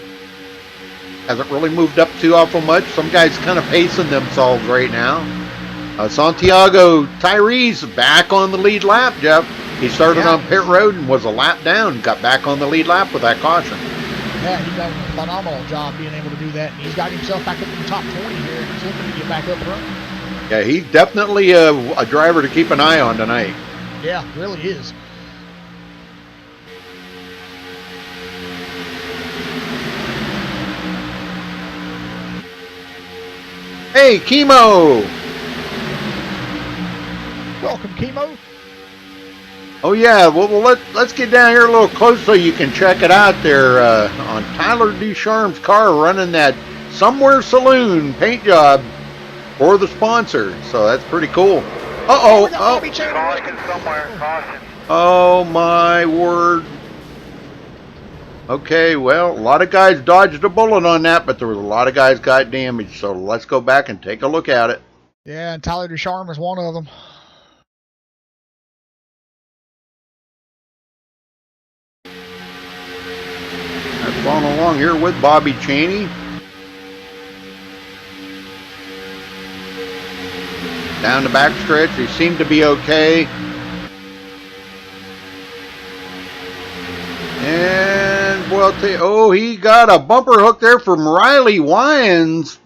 Hasn't really moved up too awful much. Some guys kind of pacing themselves right now. Santiago Tyrese back on the lead lap, Jeff. He started on pit road and was a lap down. Got back on the lead lap with that caution.
Yeah, he's done a phenomenal job being able to do that. And he's got himself back up in the top 20 here. And he's looking to get back up front.
Yeah, he's definitely a driver to keep an eye on tonight.
Yeah, really is.
Hey, Chemo!
Welcome, Chemo.
Oh yeah, well let's get down here a little close so you can check it out there on Tyler Ducharme's car running that Somewhere Saloon paint job for the sponsor. So that's pretty cool.
Caution somewhere, caution.
Oh my word. Okay, well, a lot of guys dodged a bullet on that, but there was a lot of guys got damaged. So let's go back and take a look at it.
Yeah, and Tyler Ducharme is one of them.
Following along here with Bobby Cheney. Down the back stretch, he seemed to be okay. And, well, I'll tell you. Oh, he got a bumper hook there from Riley Wyans.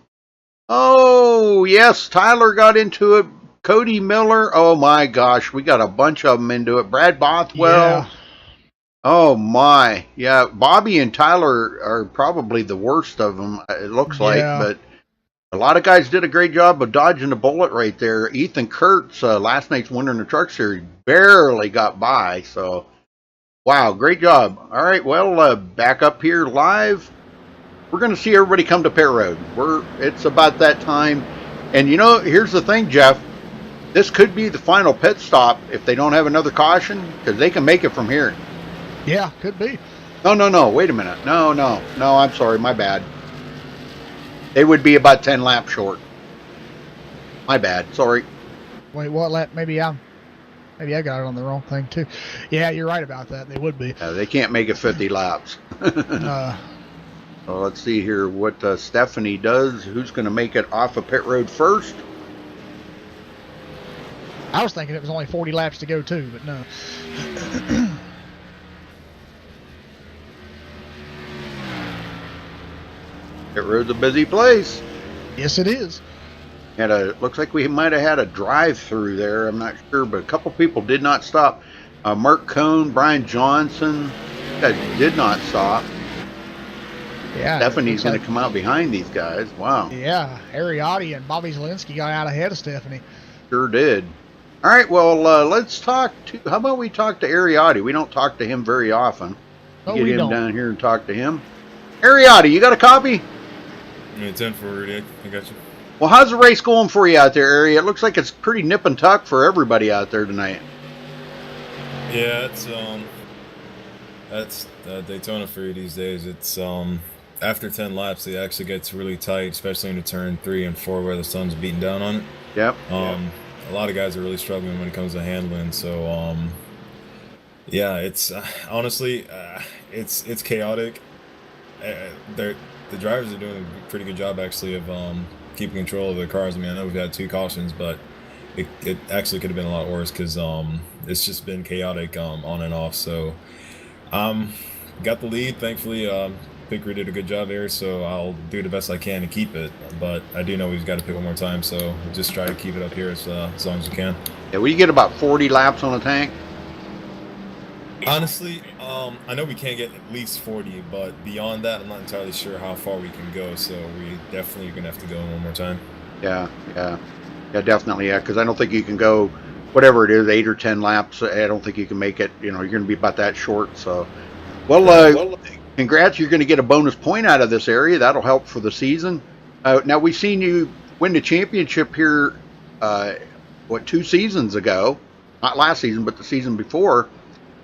Oh, yes, Tyler got into it. Cody Miller. Oh, my gosh, we got a bunch of them into it. Brad Bothwell.
Yeah.
Oh, my. Yeah, Bobby and Tyler are probably the worst of them, it looks like.
Yeah.
But a lot of guys did a great job of dodging the bullet right there. Ethan Kurtz, last night's winner in the Truck Series, barely got by. So, wow, great job. All right, well, back up here live. We're going to see everybody come to pit road. It's about that time. And, you know, here's the thing, Jeff. This could be the final pit stop if they don't have another caution, because they can make it from here.
Yeah, could be.
No. Wait a minute. No. I'm sorry. My bad. They would be about 10 laps short. My bad. Sorry.
Wait, what lap? Maybe I got it on the wrong thing too. Yeah, you're right about that. They would be.
They can't make it 50 laps. So let's see here what Stephanie does. Who's going to make it off of pit road first?
I was thinking it was only 40 laps to go too, but no.
Pit road's a busy place.
Yes, it is.
Looks like we might have had a drive-through there. I'm not sure, but a couple people did not stop. Mark Cohn, Brian Johnson, did not stop.
Yeah,
Stephanie's going to come out behind these guys. Wow.
Yeah, Ariotti and Bobby Zielinski got out ahead of Stephanie.
Sure did. All right, well, let's talk to... How about we talk to Ariotti? We don't talk to him very often.
No,
Get
we
him
don't.
down here and talk to him. Ariotti, you got a copy?
It's in for Rudy. I got you.
Well, how's the race going for you out there, Ari? It looks like it's pretty nip and tuck for everybody out there tonight.
Yeah, that's Daytona for you these days. It's after 10 laps, it actually gets really tight, especially in the turn 3 and 4 where the sun's beating down on it.
Yep.
A lot of guys are really struggling when it comes to handling. So yeah, it's honestly it's chaotic. The drivers are doing a pretty good job actually of keeping control of their cars. I mean, I know we've had 2 cautions, but it actually could have been a lot worse because it's just been chaotic on and off. So got the lead, thankfully. Pickery did a good job there, so I'll do the best I can to keep it. But I do know we've got to pick one more time, so we'll just try to keep it up here as long as we can.
Yeah, we get about 40 laps on the tank.
Honestly, I know we can't get at least 40, but beyond that, I'm not entirely sure how far we can go. So we definitely are gonna have to go one more time.
Yeah, definitely, yeah. Because I don't think you can go, whatever it is, 8 or 10 laps. I don't think you can make it. You know, you're going to be about that short. So, well, congrats. You're going to get a bonus point out of this area. That'll help for the season. Now we've seen you win the championship here. 2 seasons ago? Not last season, but the season before.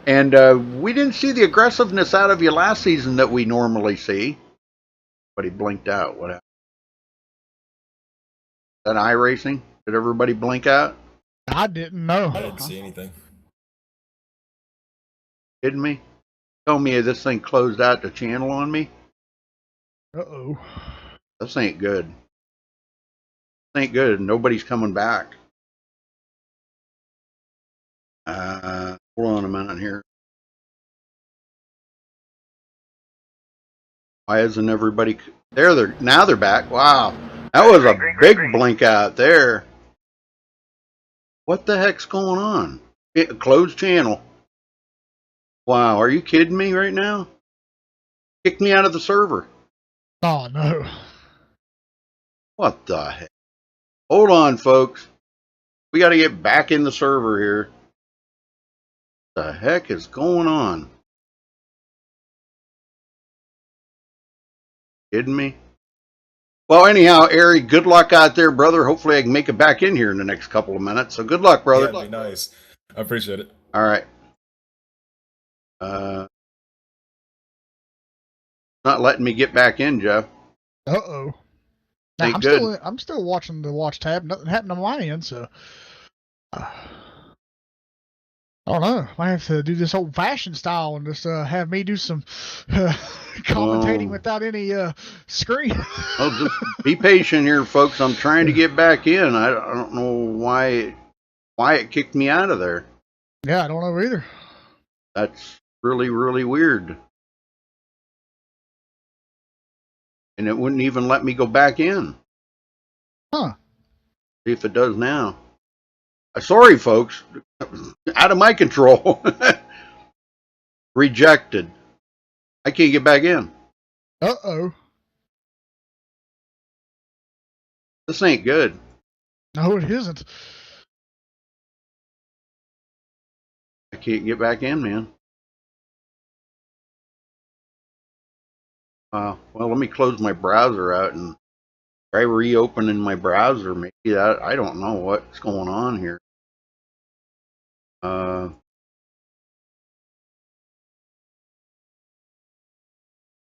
And we didn't see the aggressiveness out of you last season that we normally see. But he blinked out. What happened? Is that iRacing? Did everybody blink out?
I didn't know.
I didn't see anything.
Kidding me? Tell me this thing closed out the channel on me?
Uh-oh.
This ain't good. This ain't good. Nobody's coming back. Hold on a minute here. Why isn't everybody... Now they're back. Wow. That was a big blink out there. What the heck's going on? Closed channel. Wow, are you kidding me right now? Kicked me out of the server.
Oh, no.
What the heck? Hold on, folks. We got to get back in the server here. What the heck is going on? Kidding me? Well, anyhow, Ari, good luck out there, brother. Hopefully I can make it back in here in the next couple of minutes. So good luck, brother.
Yeah, that'd be nice. I appreciate it.
All right. Not letting me get back in, Jeff.
Uh-oh. Now,
Ain't good.
I'm still watching the watch tab. Nothing happened on my end, so... I don't know. I have to do this old-fashioned style and just have me do some commentating without any screen.
Well, just be patient here, folks. I'm trying to get back in. I don't know why it kicked me out of there.
Yeah, I don't know either.
That's really, really weird. and it wouldn't even let me go back in.
Huh.
See if it does now. Sorry, folks. Out of my control. Rejected. I can't get back in.
Uh-oh.
This ain't good.
No, it isn't.
I can't get back in, man. Well, let me close my browser out and try reopening my browser. Maybe that, I don't know what's going on here.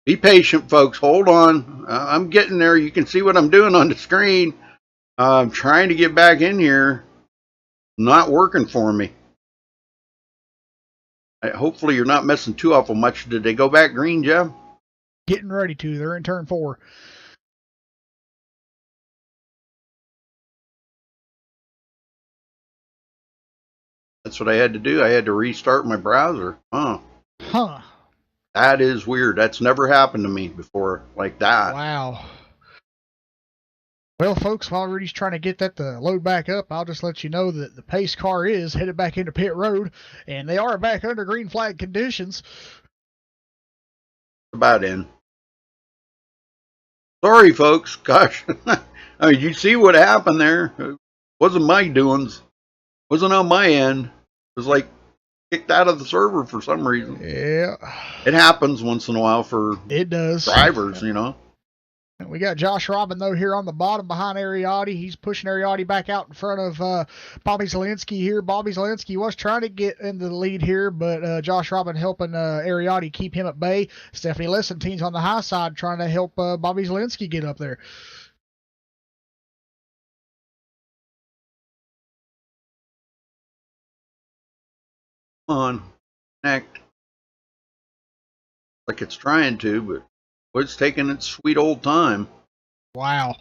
Be patient, folks. Hold on. I'm getting there. You can see what I'm doing on the screen. I'm trying to get back in here. Not working for me. Hopefully you're not missing too awful much. Did they go back green, Jeff?
Getting ready to. They're in turn 4.
That's what I had to do. I had to restart my browser. Huh. That is weird. That's never happened to me before like that.
Wow. Well, folks, while Rudy's trying to get that to load back up, I'll just let you know that the pace car is headed back into pit road, and they are back under green flag conditions.
About in. Sorry, folks. Gosh. I mean, you see what happened there. It wasn't my doings. Wasn't on my end. It was like kicked out of the server for some reason.
Yeah.
It happens once in a while for
it does.
Drivers, you know.
And we got Josh Robin, though, here on the bottom behind Ariotti. He's pushing Ariotti back out in front of Bobby Zielinski here. Bobby Zielinski was trying to get into the lead here, but Josh Robin helping Ariotti keep him at bay. Stephanie Lessentine's on the high side trying to help Bobby Zielinski get up there.
Come on. Connect. Like it's trying to, but it's taking its sweet old time.
Wow.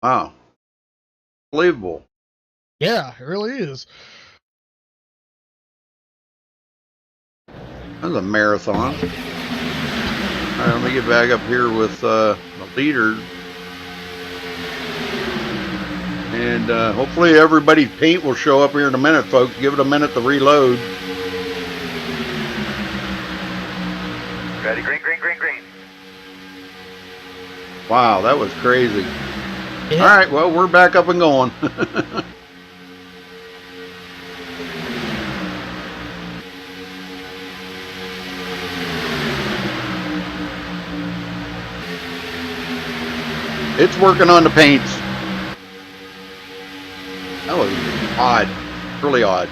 Wow. Unbelievable.
Yeah, it really is.
That's a marathon. All right, let me get back up here with the leader. And hopefully everybody's paint will show up here in a minute, folks. Give it a minute to reload.
Ready, green, green, green, green.
Wow, that was crazy.
Yeah.
All right, well, we're back up and going. It's working on the paints. That was odd. Really odd.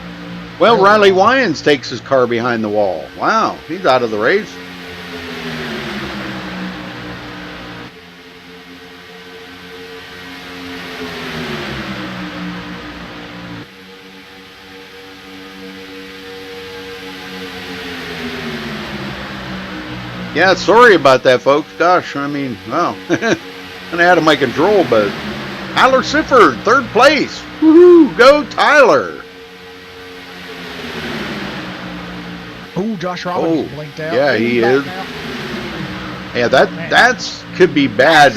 Well, Riley Wyans takes his car behind the wall. Wow, he's out of the race. Yeah, sorry about that, folks. Gosh, I mean, wow. Kind of out of my control, but Tyler Sifford, 3rd place. Woohoo! Go, Tyler!
Oh, Josh Robin blinked out.
Yeah, he is.
Now.
Yeah, that's could be bad.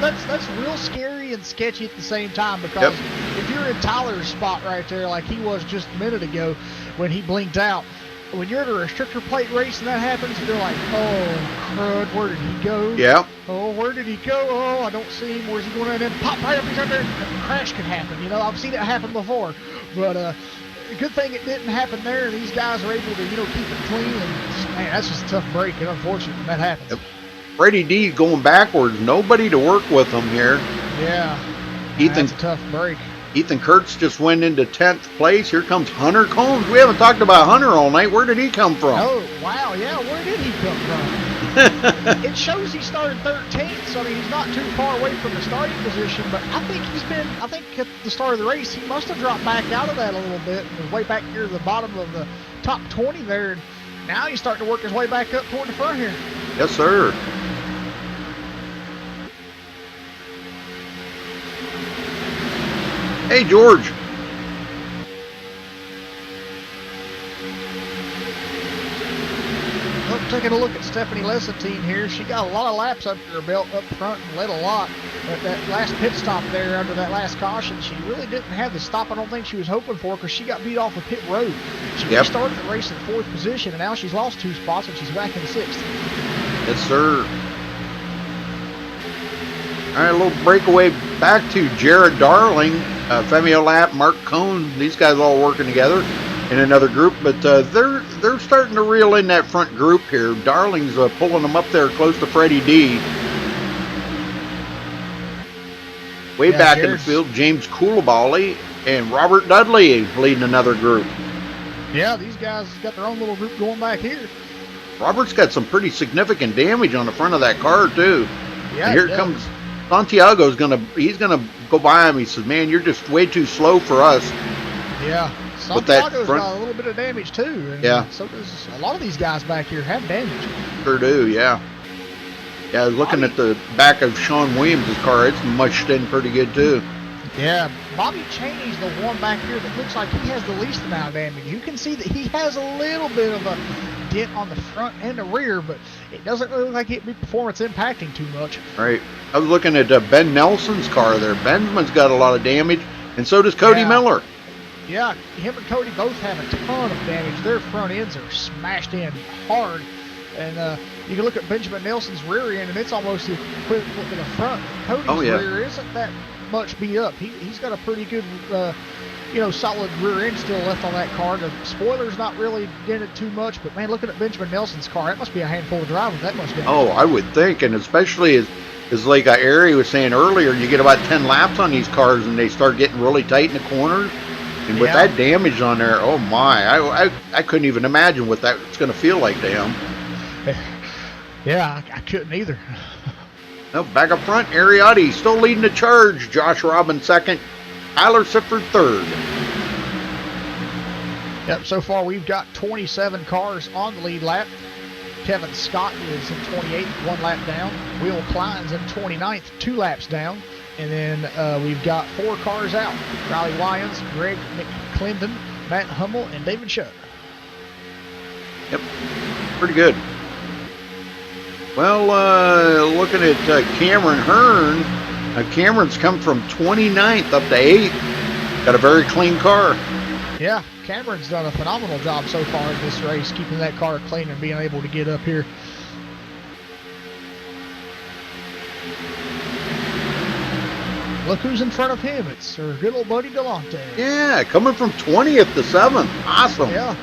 That's real scary and sketchy at the same time, because if you're in Tyler's spot right there, like he was just a minute ago when he blinked out, when you're at a restrictor plate race and that happens, you're like, oh, crud, where did he go?
Yeah.
Oh, where did he go? Oh, I don't see him. Where's he going? And then pop right up, he's under. A crash could happen. You know, I've seen it happen before. But good thing it didn't happen there. And these guys are able to, you know, keep it clean. And man, that's just a tough break. And unfortunate when that happens.
Yep. Freddie D going backwards. Nobody to work with him here.
Yeah.
Ethan,
that's a tough break.
Ethan Kurtz just went into 10th place. Here comes Hunter Combs. We haven't talked about Hunter all night. Where did he come from?
Oh, wow. Yeah, where did he come from? It shows he started 13th, so I mean, he's not too far away from the starting position, but I think at the start of the race, he must have dropped back out of that a little bit and was way back near the bottom of the top 20 there, and now he's starting to work his way back up toward the front here.
Yes, sir. Hey, George.
taking a look at Stephanie Lessentine here. She got a lot of laps under her belt up front and led a lot. But that last pit stop there under that last caution, she really didn't have the stop I don't think she was hoping for because she got beat off of pit road. She restarted the race in 4th position, and now she's lost 2 spots and she's back in 6th.
Yes, sir. All right, a little breakaway back to Jared Darling, Femio Lap, Mark Cohn. These guys all working together in another group, but they're starting to reel in that front group here. Darling's pulling them up there close to Freddie D. Way back in the field, James Coulibaly and Robert Dudley leading another group.
Yeah, these guys got their own little group going back here.
Robert's got some pretty significant damage on the front of that car too.
Yeah,
and here comes Santiago's he's gonna go by him. He says, "Man, you're just way too slow for us."
Yeah, Santiago's got a little bit of damage too. And so does a lot of these guys back here have damage.
Sure do, yeah. Yeah, I was looking at the back of Sean Williams' car. It's mushed in pretty good too.
Yeah, Bobby Cheney's the one back here that looks like he has the least amount of damage. You can see that he has a little bit of a dent on the front and the rear, but it doesn't really look like it be performance impacting too much.
Right. I was looking at Ben Nelson's car there. Benjamin's got a lot of damage, and so does Cody Miller.
Yeah, him and Cody both have a ton of damage. Their front ends are smashed in hard. And you can look at Benjamin Nelson's rear end, and it's almost equivalent to the front. Cody's rear isn't that much beat up. He's got a pretty good, solid rear end still left on that car. The spoiler's not really dented too much, but man, looking at Benjamin Nelson's car, that must be a handful to drive with that much damage.
Oh, I would think, and especially as like Ari was saying earlier, you get about 10 laps on these cars, and they start getting really tight in the corners. And with that damage on there, oh my, I couldn't even imagine what that's going to feel like to him.
Yeah, I couldn't either.
No, back up front, Ariotti still leading the charge. Josh Robbins second, Tyler Sifford third.
Yep, so far we've got 27 cars on the lead lap. Kevin Scott is in 28th, 1 lap down. Will Klein's in 29th, 2 laps down. And then we've got 4 cars out. Riley Lyons, Greg McClendon, Matt Hummel, and David Shutt.
Yep, pretty good. Well, looking at Cameron Hearn, Cameron's come from 29th up to 8th. Got a very clean car.
Yeah, Cameron's done a phenomenal job so far in this race, keeping that car clean and being able to get up here. Look who's in front of him. It's our good old buddy Delonte.
Yeah, coming from 20th to 7th. Awesome.
Yeah.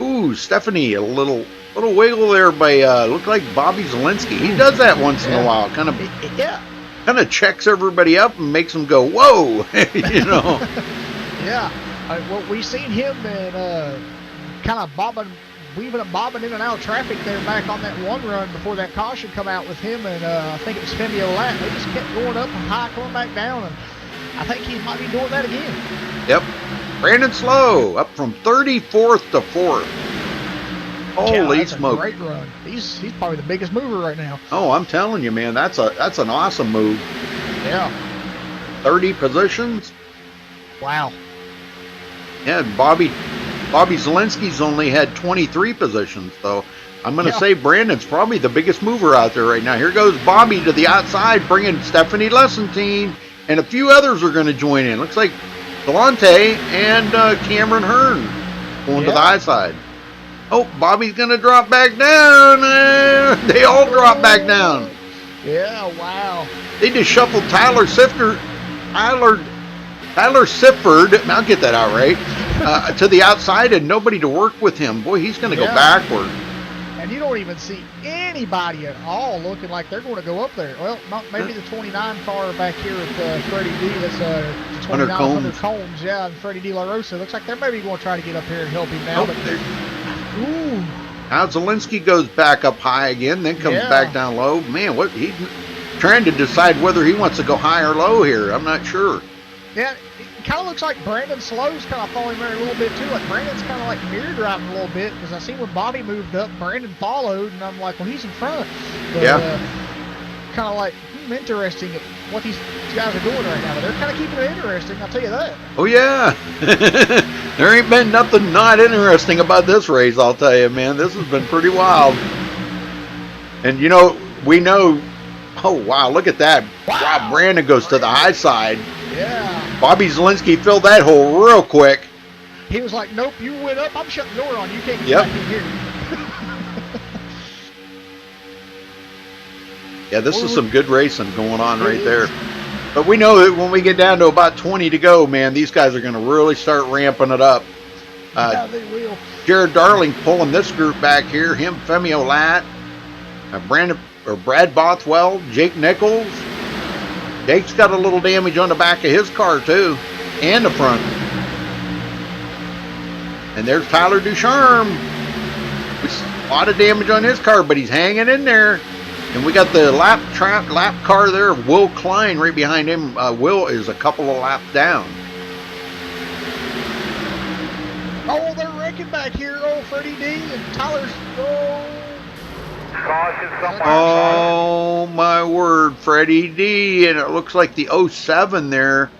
Ooh, Stephanie, a little wiggle there by looked like Bobby Zielinski. He does that once in a while. Kind of checks everybody up and makes them go, whoa, you know.
Yeah. Well, we seen him and kind of bobbing in and out of traffic there back on that one run before that caution come out with him and I think it was Femio Lap. They just kept going up and high, coming back down, and I think he might be doing that again.
Yep. Brandon Slow up from 34th to 4th. Holy smoke!
Great run. He's probably the biggest mover right now.
Oh, I'm telling you, man, that's an awesome move.
Yeah.
30 positions.
Wow.
Yeah, Bobby Zielinski's only had 23 positions, though. I'm going to say Brandon's probably the biggest mover out there right now. Here goes Bobby to the outside, bringing Stephanie Lessentine, and a few others are going to join in. Looks like Delonte and Cameron Hearn going to the high side. Oh, Bobby's going to drop back down. They all drop back down.
Yeah, wow.
They just shuffled Tyler Sifford, I'll get that out right, to the outside and nobody to work with him. Boy, he's going to go backward.
And you don't even see anybody at all looking like they're going to go up there. Well, maybe the 29 car back here with Freddie D. That's 29 Hunter Combs, yeah, and Freddie D. La Rosa. Looks like they're maybe going to try to get up here and help him now. Ooh.
Now Zielinski goes back up high again, then comes back down low. Man, what he's trying to decide whether he wants to go high or low here. I'm not sure.
Yeah, it kind of looks like Brandon Slow's kind of following there a little bit too. Like Brandon's kind of like mirror driving a little bit because I see when Bobby moved up, Brandon followed, and I'm like, well, he's in front. But, kind of like interesting at what these guys are doing right now. But they're kind of keeping it interesting, I'll tell you that.
Oh yeah, There ain't been nothing not interesting about this race, I'll tell you, man. This has been pretty wild. And, you know, we know... Oh, wow, look at that.
Wow.
Rob Brandon goes to the high side.
Yeah.
Bobby Zielinski filled that hole real quick.
He was like, nope, you went up, I'm shutting the door on you. You can't get
Yep.
back in here.
Yeah, this is some good racing going on right there. But we know that when we get down to about 20 to go, man, these guys are going to really start ramping it up.
Yeah, they will.
Jared Darling pulling this group back here. Him, Femi Olat, Brad Bothwell, Jake Nichols. Jake's got a little damage on the back of his car too, and the front. And there's Tyler Ducharme. A lot of damage on his car, but he's hanging in there. And we got the lap car there of Will Klein right behind him. Will is a couple of laps down.
Oh, they're wrecking back here. Oh, Freddie D and Tyler's.
Caution somewhere.
Oh, my word, Freddie D. And it looks like the 07 there.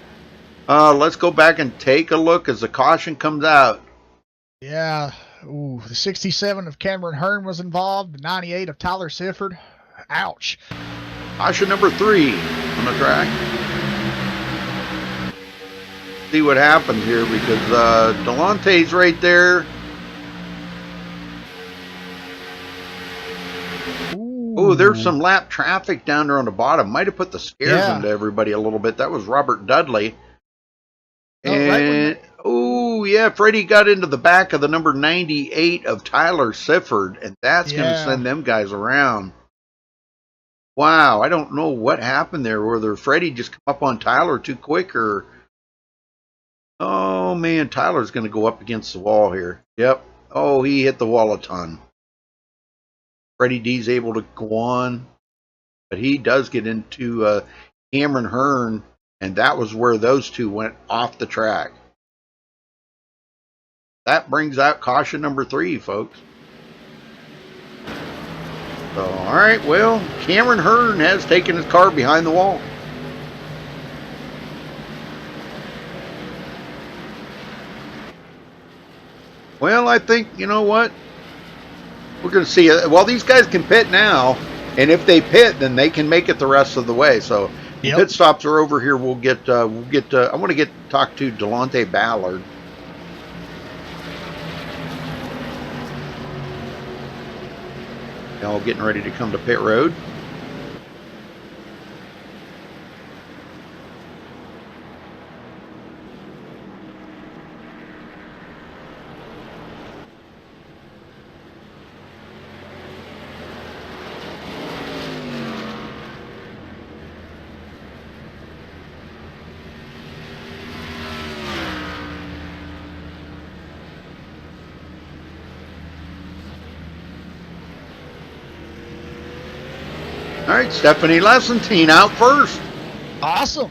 Let's go back and take a look as the caution comes out.
Yeah. Ooh, the 67 of Cameron Hearn was involved. The 98 of Tyler Sifford. Ouch.
Caution number 3 on the track. See what happens here because Delante's right there. Oh, there's some lap traffic down there on the bottom. Might have put the scares into everybody a little bit. That was Robert Dudley. And, oh, yeah, Freddie got into the back of the number 98 of Tyler Sifford, and that's going to send them guys around. Wow, I don't know what happened there. Whether Freddie just come up on Tyler too quick or... Oh, man, Tyler's going to go up against the wall here. Yep. Oh, he hit the wall a ton. Freddie D's able to go on, but he does get into Cameron Hearn, and that was where those two went off the track. That brings out caution number 3, folks. So, all right, well, Cameron Hearn has taken his car behind the wall. Well, I think, you know what? We're going to see. Well, these guys can pit now, and if they pit, then they can make it the rest of the way. So, pit stops are over here. We'll get. I want to talk to Delonte Ballard. Y'all getting ready to come to pit road. All right, Stephanie Lessentine out first.
Awesome.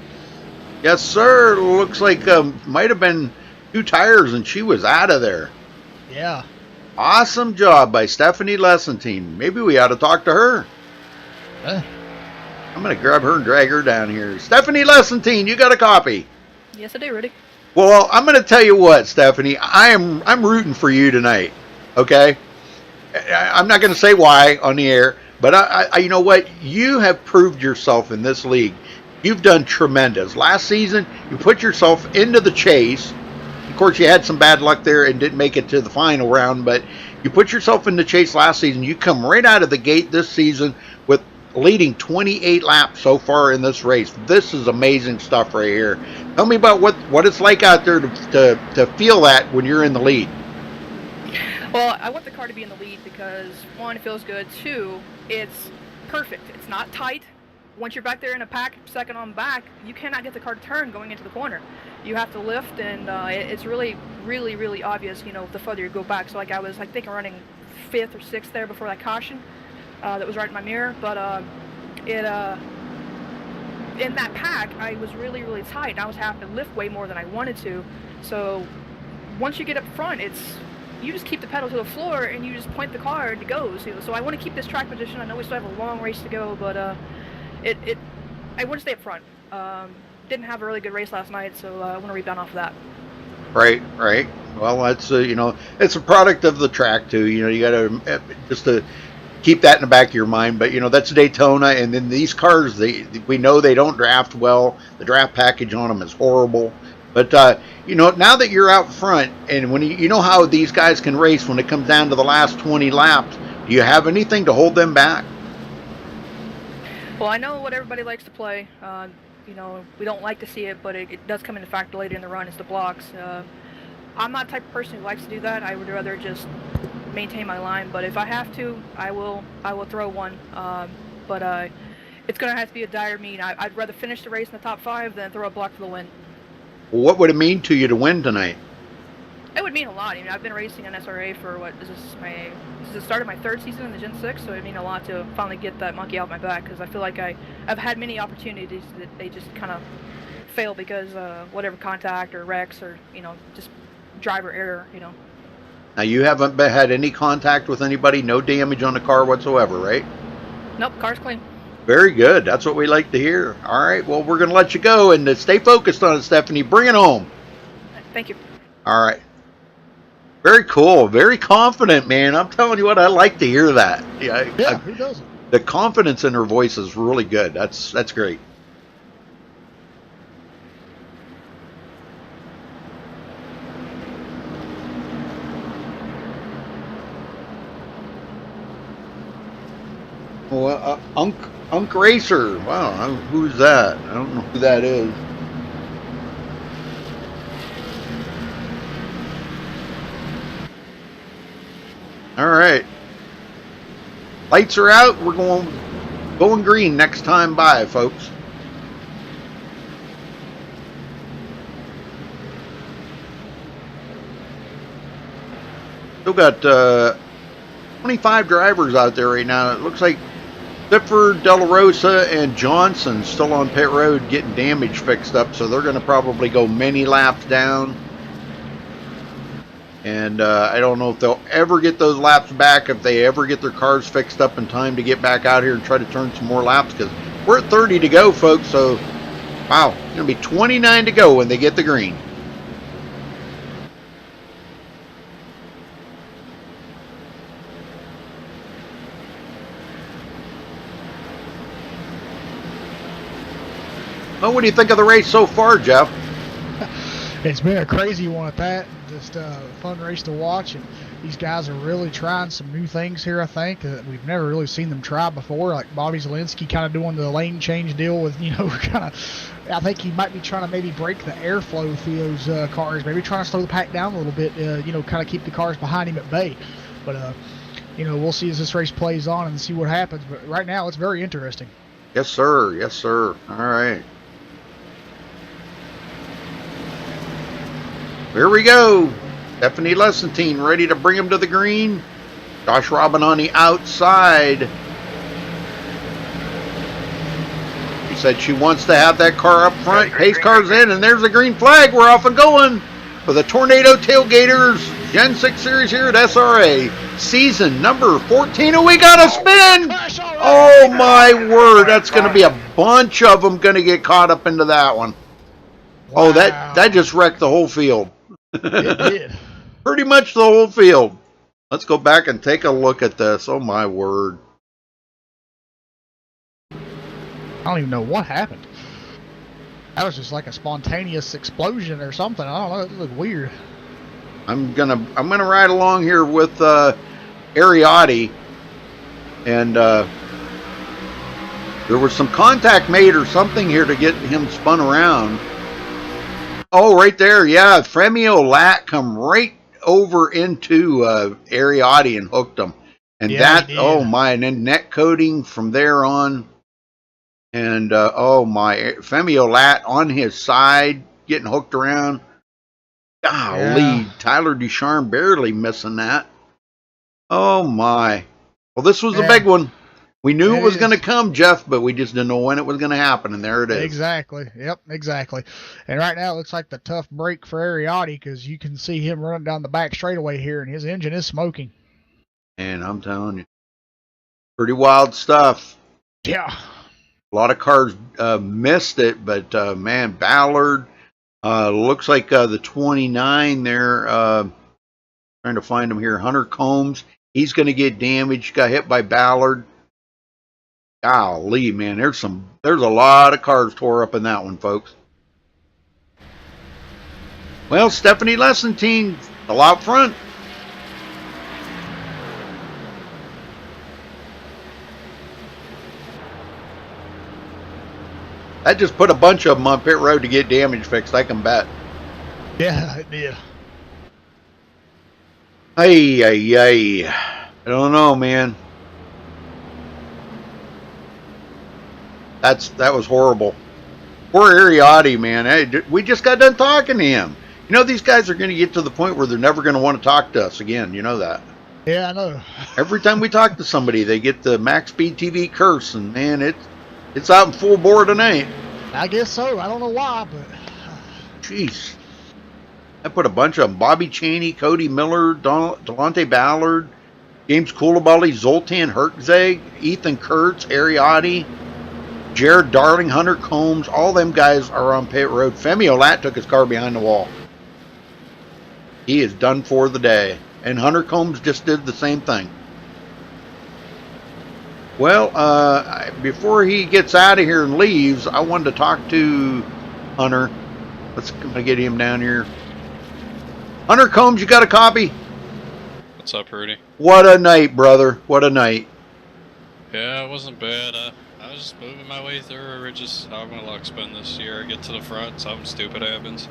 Yes, sir. Looks like might have been 2 tires, and she was out of there.
Yeah.
Awesome job by Stephanie Lessentine. Maybe we ought to talk to her. I'm going to grab her and drag her down here. Stephanie Lessentine, you got a copy?
Yes, I do, Rudy.
Well, I'm going to tell you what, Stephanie. I'm rooting for you tonight. Okay? I'm not going to say why on the air. But I, you know what? You have proved yourself in this league. You've done tremendous. Last season, you put yourself into the chase. Of course, you had some bad luck there and didn't make it to the final round, but you put yourself in the chase last season. You come right out of the gate this season with leading 28 laps so far in this race. This is amazing stuff right here. Tell me about what it's like out there to feel that when you're in the lead.
Well, I want the car to be in the lead because, 1, it feels good. 2, it's perfect. It's not tight. Once you're back there in a pack, second on back, you cannot get the car to turn going into the corner. You have to lift, and it's really, really, really obvious, you know, the further you go back. So, like, I think I'm running 5th or 6th there before that caution that was right in my mirror. But in that pack, I was really, really tight, and I was having to lift way more than I wanted to. So once you get up front, you just keep the pedal to the floor and you just point the car and it goes. You know? So I want to keep this track position. I know we still have a long race to go, but I want to stay up front. Didn't have a really good race last night, so I want to rebound off of that.
Right, right. Well, that's you know, it's a product of the track too. You know, you got to just to keep that in the back of your mind. But you know, that's Daytona, and then these cars, we know they don't draft well. The draft package on them is horrible. But you know, now that you're out front, and when you know how these guys can race when it comes down to the last 20 laps, do you have anything to hold them back?
Well, I know what everybody likes to play. You know, we don't like to see it, but it does come into factor later in the run. It's the blocks. I'm not the type of person who likes to do that. I would rather just maintain my line. But if I have to, I will throw one. But it's gonna have to be a dire need. I'd rather finish the race in the top 5 than throw a block for the win.
Well, what would it mean to you to win tonight?
It would mean a lot. I mean, I've been racing an SRA for this is the start of my 3rd season in the Gen 6, so it would mean a lot to finally get that monkey out my back, because I feel like I've had many opportunities that they just kind of fail because whatever contact or wrecks or, you know, just driver error, you know.
Now, you haven't had any contact with anybody, no damage on the car whatsoever, right?
Nope, car's clean.
Very good. That's what we like to hear. All right, well, we're going to let you go, and stay focused on it, Stephanie. Bring it home.
Thank you.
All right. Very cool. Very confident, man. I'm telling you what, I like to hear that.
Yeah, who doesn't?
The confidence in her voice is really good. That's great. Well, Unk Racer. Wow, who's that? I don't know who that is. All right. Lights are out. We're going green next time by, folks. Still got 25 drivers out there right now. It looks like Bifford, De La Rosa, and Johnson still on pit road getting damage fixed up, so they're going to probably go many laps down. And I don't know if they'll ever get those laps back, if they ever get their cars fixed up in time to get back out here and try to turn some more laps, because we're at 30 to go, folks. So, wow, it's going to be 29 to go when they get the green. Well, what do you think of the race so far, Jeff?
It's been a crazy one at that. Just a fun race to watch, and these guys are really trying some new things here, I think, that we've never really seen them try before, like Bobby Zielinski kind of doing the lane change deal with, you know, kind of, I think he might be trying to maybe break the airflow through those cars, maybe trying to slow the pack down a little bit, you know, kind of keep the cars behind him at bay. But, you know, we'll see as this race plays on and see what happens, but right now it's very interesting.
Yes, sir. Yes, sir. All right. Here we go. Stephanie Lessentine ready to bring him to the green. Josh Robin on the outside. She said she wants to have that car up front. Pace car's in, and there's the green flag. We're off and going for the Tornado Tailgaters Gen 6 Series here at SRA. Season number 14, and we got a spin! Oh my word, that's going to be a bunch of them going to get caught up into that one. Wow. Oh, that just wrecked the whole field.
It did.
Pretty much the whole field. Let's go back and take a look at this. Oh my word.
I don't even know what happened. That was just like a spontaneous explosion or something. I don't know. It looked weird.
I'm gonna ride along here with Ariotti, and there was some contact made or something here to get him spun around. Oh, right there, yeah. Fremio Lat come right over into Ariotti and hooked him. And yeah, that, oh my, and then net coating from there on. And oh my, Femio Lat on his side, getting hooked around. Golly, yeah. Tyler Ducharme barely missing that. Oh my. Well, this was a big one. We knew it was going to come, Jeff, but we just didn't know when it was going to happen, and there it is.
Exactly. Yep, exactly. And right now it looks like the tough break for Ariotti, because you can see him running down the back straightaway here, and his engine is smoking.
And I'm telling you, pretty wild stuff.
Yeah.
A lot of cars missed it, but man, Ballard, Looks like the 29 there. Trying to find him here. Hunter Combs. He's going to get damaged. Got hit by Ballard. Golly, man, there's a lot of cars tore up in that one, folks. Well, Stephanie Lessentine, still out front. That just put a bunch of them on pit road to get damage fixed, I can bet.
Yeah, it did.
Ay. I don't know, man. That was horrible. Poor Ariotti, man. We just got done talking to him. You know, these guys are going to get to the point where they're never going to want to talk to us again. You know that.
Yeah, I know.
Every time we talk to somebody, they get the MaxSpeedTV curse, and man, it's out in full bore tonight.
I guess so. I don't know why, but
jeez. I put a bunch of them. Bobby Chaney, Cody Miller, Delonte Ballard, James Coulibaly, Zoltan Hertzeg, Ethan Kurtz, Ariotti, Jared Darling, Hunter Combs, all them guys are on pit road. Femi Olat took his car behind the wall. He is done for the day. And Hunter Combs just did the same thing. Well, before he gets out of here and leaves, I wanted to talk to Hunter. Let's get him down here. Hunter Combs, you got a copy?
What's up, Rudy?
What a night, brother. What a night.
Yeah, it wasn't bad. I was just moving my way through. We're just how my luck's been this year. I get to the front, something stupid happens.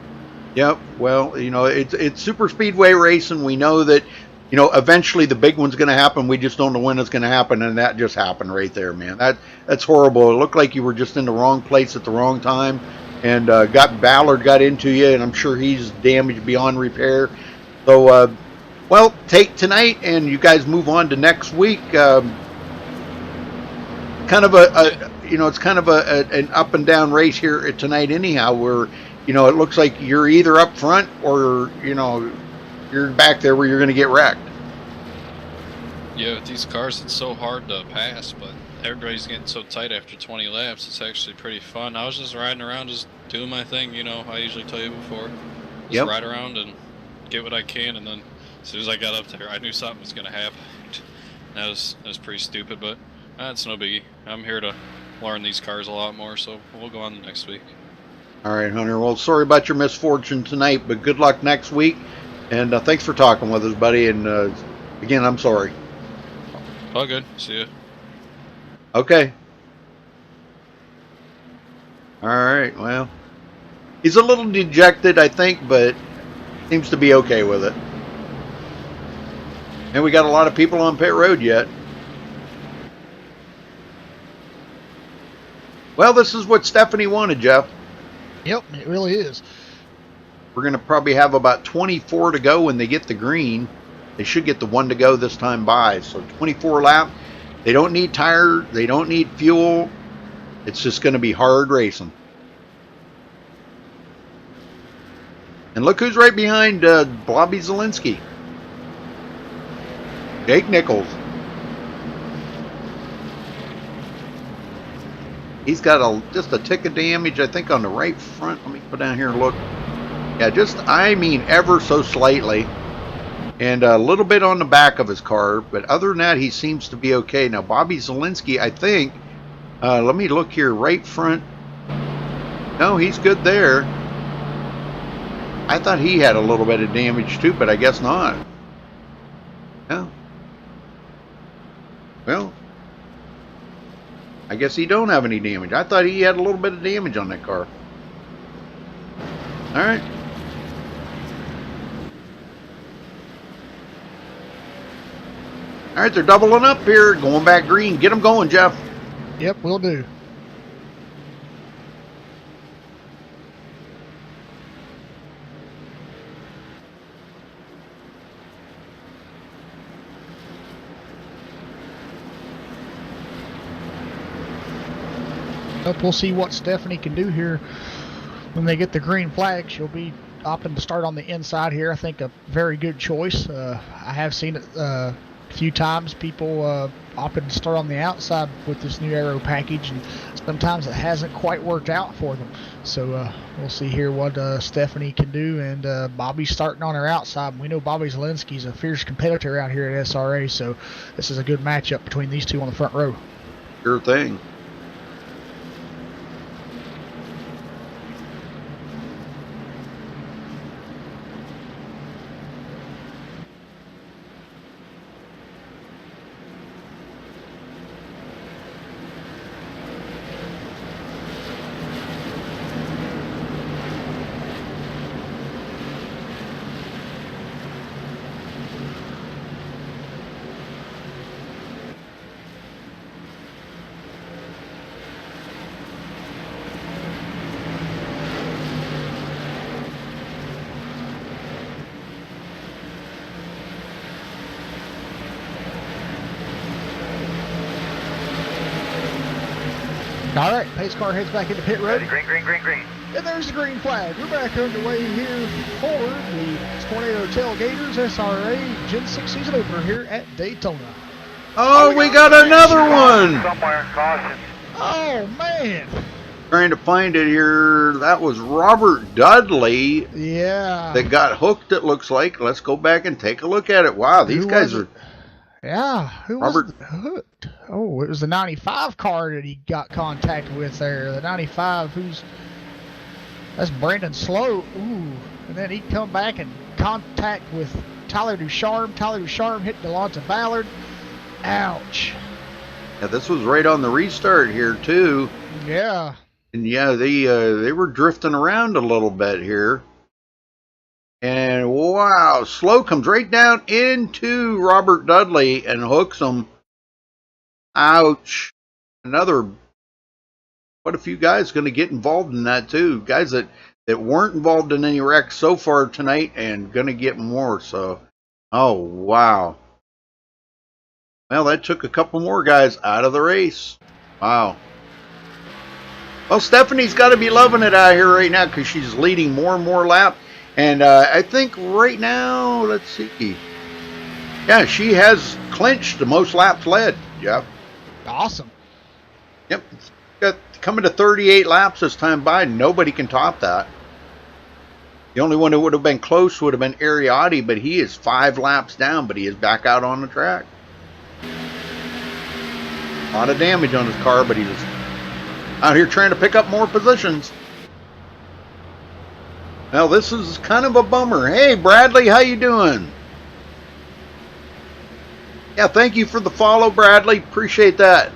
Yep. Well, you know, it's super speedway racing. We know that, you know, eventually the big one's going to happen. We just don't know when it's going to happen, and that just happened right there, man. That's horrible. It looked like you were just in the wrong place at the wrong time, and Ballard got into you, and I'm sure he's damaged beyond repair. So, well, take tonight, and you guys move on to next week. Kind of it's kind of an up and down race here tonight anyhow, where, you know, it looks like you're either up front or, you know, you're back there where you're going to get wrecked.
Yeah, with these cars, it's so hard to pass, but everybody's getting so tight after 20 laps. It's actually pretty fun. I was just riding around, just doing my thing, you know. I usually tell you before. Just ride around and get what I can, and then as soon as I got up there, I knew something was going to happen. That was pretty stupid, but it's no biggie. I'm here to learn these cars a lot more, so we'll go on to next week.
All right, Hunter. Well, sorry about your misfortune tonight, but good luck next week. And thanks for talking with us, buddy. And again, I'm sorry.
All good. See ya.
Okay. All right. Well, he's a little dejected, I think, but seems to be okay with it. And we got a lot of people on pit road yet. Well, this is what Stephanie wanted, Jeff.
Yep, it really is.
We're going to probably have about 24 to go when they get the green. They should get the one to go this time by. So 24 lap. They don't need tire. They don't need fuel. It's just going to be hard racing. And look who's right behind Bobby Zielinski. Jake Nichols. He's got just a tick of damage, I think, on the right front. Let me go down here and look. Yeah, just, I mean, ever so slightly. And a little bit on the back of his car. But other than that, he seems to be okay. Now, Bobby Zielinski, I think, let me look here, right front. No, he's good there. I thought he had a little bit of damage too, but I guess not. No. Well, I guess he don't have any damage. I thought he had a little bit of damage on that car. All right. All right, they're doubling up here, going back green. Get them going, Jeff.
Yep, we'll do. We'll see what Stephanie can do here when they get the green flag. She'll be opting to start on the inside here. I think a very good choice. I have seen it A few times people opted to start on the outside with this new aero package, and sometimes it hasn't quite worked out for them. So we'll see here what Stephanie can do, and Bobby's starting on her outside. We know Bobby Zielinski's a fierce competitor out here at SRA, so this is a good matchup between these two on the front row.
Sure thing.
All right, pace car heads back into pit road.
Ready, green, green, green, green.
And there's the green flag. We're back underway here for the Tornado Tailgaters SRA Gen 6 season opener here at Daytona.
Oh, we got another one.
Somewhere, caution.
Oh, man.
Trying to find it here. That was Robert Dudley.
Yeah.
That got hooked, it looks like. Let's go back and take a look at it. Wow, these guys are...
Yeah, who
Robert
was hooked? Oh, it was the 95 car that he got contact with there. The 95, that's Brandon Slow. Ooh, and then he come back and contact with Tyler Ducharme. Tyler Ducharme hit Delonta Ballard. Ouch.
Yeah, this was right on the restart here too.
Yeah.
And yeah, they were drifting around a little bit here. And wow, Slow comes right down into Robert Dudley and hooks him. Ouch. Quite a few guys going to get involved in that too. Guys that weren't involved in any wrecks so far tonight and going to get more. So, oh wow. Well, that took a couple more guys out of the race. Wow. Well, Stephanie's got to be loving it out here right now because she's leading more and more laps. And I think right now, let's see. Yeah, she has clinched the most laps led. Yeah.
Awesome.
Yep. Got coming to 38 laps this time by. Nobody can top that. The only one that would have been close would have been Ariotti, but he is 5 laps down, but he is back out on the track. A lot of damage on his car, but he's out here trying to pick up more positions. Now this is kind of a bummer. Hey Bradley, how you doing? Yeah, thank you for the follow, Bradley. Appreciate that.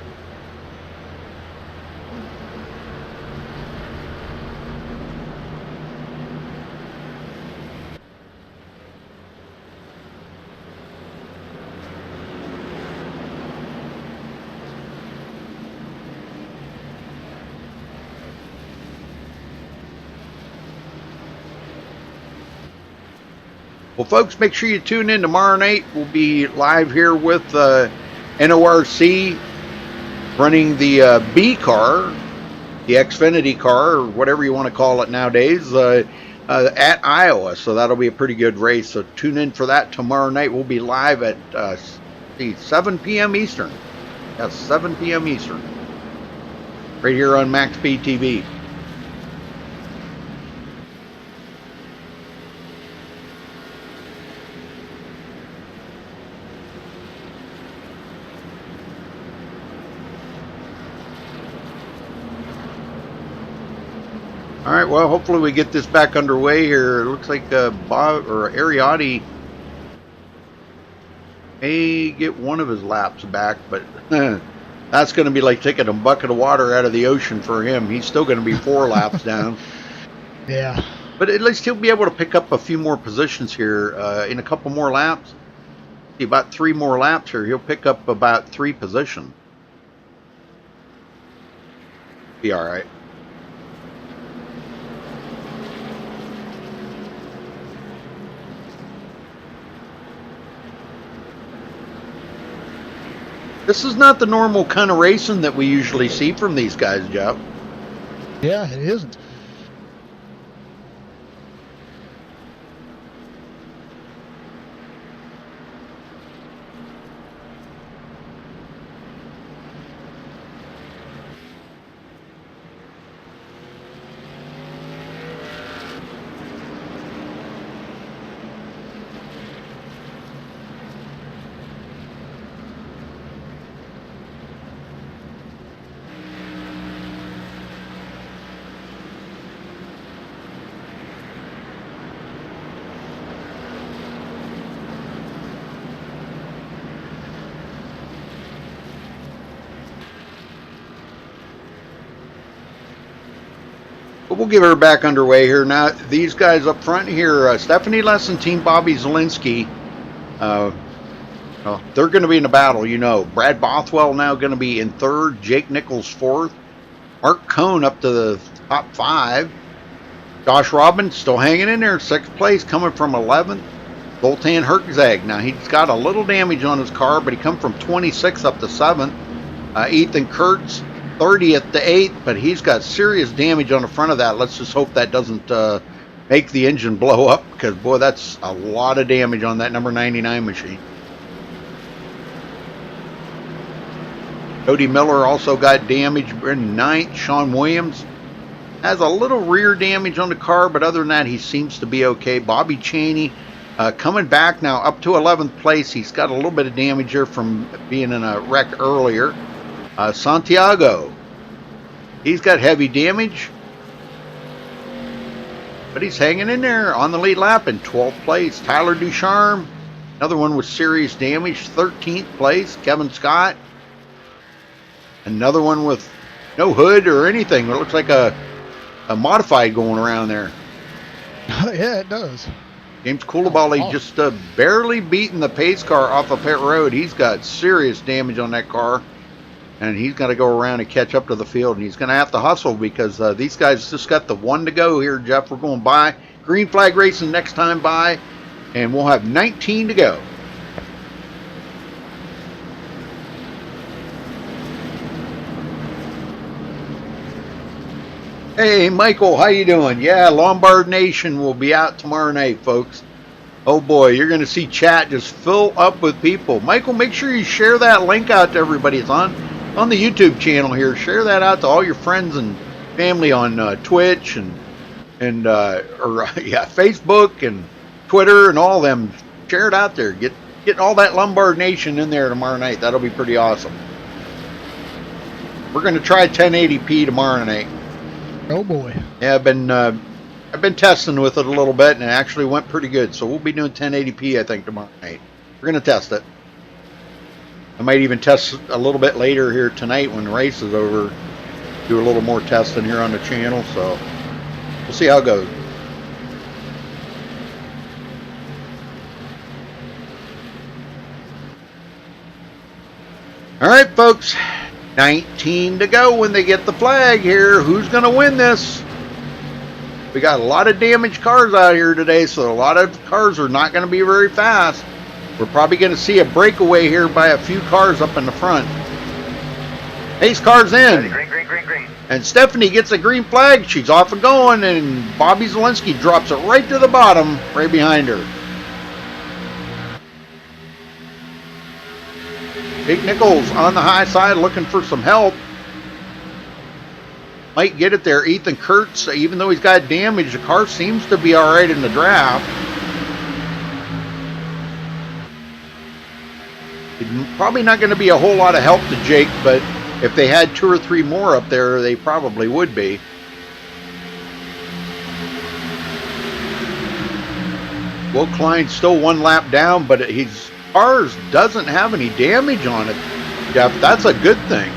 Well, folks, make sure you tune in tomorrow night. We'll be live here with NORC running the B car, the Xfinity car, or whatever you want to call it nowadays, at Iowa. So that'll be a pretty good race. So tune in for that tomorrow night. We'll be live at 7 p.m. Eastern. Yes, 7 p.m. Eastern. Right here on MaxSpeedTV. All right, well, hopefully we get this back underway here. It looks like Bob or Ariotti may get one of his laps back, but that's going to be like taking a bucket of water out of the ocean for him. He's still going to be 4 laps down.
Yeah.
But at least he'll be able to pick up a few more positions here in a couple more laps. About 3 more laps here, he'll pick up about 3 positions. Be all right. This is not the normal kind of racing that we usually see from these guys, Jeff.
Yeah, it isn't.
we'll get her back underway here. Now, these guys up front here, Stephanie Lesson, Team Bobby Zielinski, well, they're going to be in a battle, you know. Brad Bothwell now going to be in third, Jake Nichols fourth, Mark Cohn up to the top 5, Josh Robbins still hanging in there, 6th place, coming from 11th, Zoltan Herczag. Now, he's got a little damage on his car, but he come from 26th up to 7th. Ethan Kurtz, 30th to 8th, but he's got serious damage on the front of that. Let's just hope that doesn't make the engine blow up, because, boy, that's a lot of damage on that number 99 machine. Cody Miller also got damage in 9th. Sean Williams has a little rear damage on the car, but other than that, he seems to be okay. Bobby Cheney coming back now up to 11th place. He's got a little bit of damage here from being in a wreck earlier. Santiago, he's got heavy damage, but he's hanging in there on the lead lap in 12th place. Tyler Ducharme, another one with serious damage, 13th place. Kevin Scott, another one with no hood or anything. It looks like a modified going around there.
Yeah, it does.
James Coulibaly just barely beating the pace car off of pit road. He's got serious damage on that car, and he's going to go around and catch up to the field, and he's going to have to hustle because these guys just got the one to go here, Jeff. We're going by. Green flag racing next time by, and we'll have 19 to go. Hey, Michael, how you doing? Yeah, Lombard Nation will be out tomorrow night, folks. Oh, boy, you're going to see chat just fill up with people. Michael, make sure you share that link out to everybody. It's on the YouTube channel here. Share that out to all your friends and family on Twitch and Facebook and Twitter and all them. Share it out there. Get all that Lombard Nation in there tomorrow night. That'll be pretty awesome. We're going to try 1080p tomorrow night.
Oh boy.
Yeah, I've been testing with it a little bit, and it actually went pretty good. So we'll be doing 1080p, I think, tomorrow night. We're going to test it. I might even test a little bit later here tonight when the race is over. Do a little more testing here on the channel, so we'll see how it goes. All right, folks. 19 to go when they get the flag here. Who's going to win this? We got a lot of damaged cars out here today, so a lot of cars are not going to be very fast. We're probably going to see a breakaway here by a few cars up in the front. Pace car's in.
Green.
And Stephanie gets a green flag. She's off and going, and Bobby Zielinski drops it right to the bottom, right behind her. Jake Nichols on the high side looking for some help. Might get it there. Ethan Kurtz, even though he's got damage, the car seems to be all right in the draft. Probably not going to be a whole lot of help to Jake, but if they had 2 or 3 more up there, they probably would be. Will Klein's still 1 lap down, but his cars doesn't have any damage on it, Jeff. That's a good thing.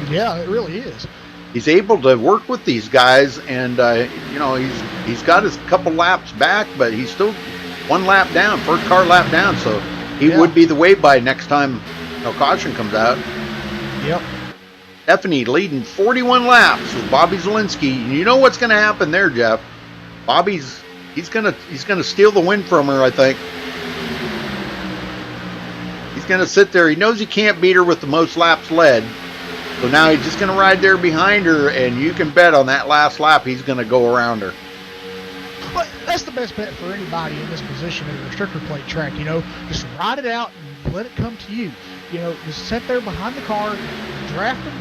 Yeah, it really is.
He's able to work with these guys, and you know, he's got his couple laps back, but he's still 1 lap down, first car lap down, so he would be the way by next time caution comes out.
Yep.
Stephanie leading 41 laps with Bobby Zielinski. You know what's going to happen there, Jeff? He's gonna steal the win from her, I think. He's going to sit there. He knows he can't beat her with the most laps led. So now he's just going to ride there behind her, and you can bet on that last lap he's going to go around her.
But that's the best bet for anybody in this position at a restrictor plate track. You know, just ride it out and let it come to you. You know, just sit there behind the car, draft them,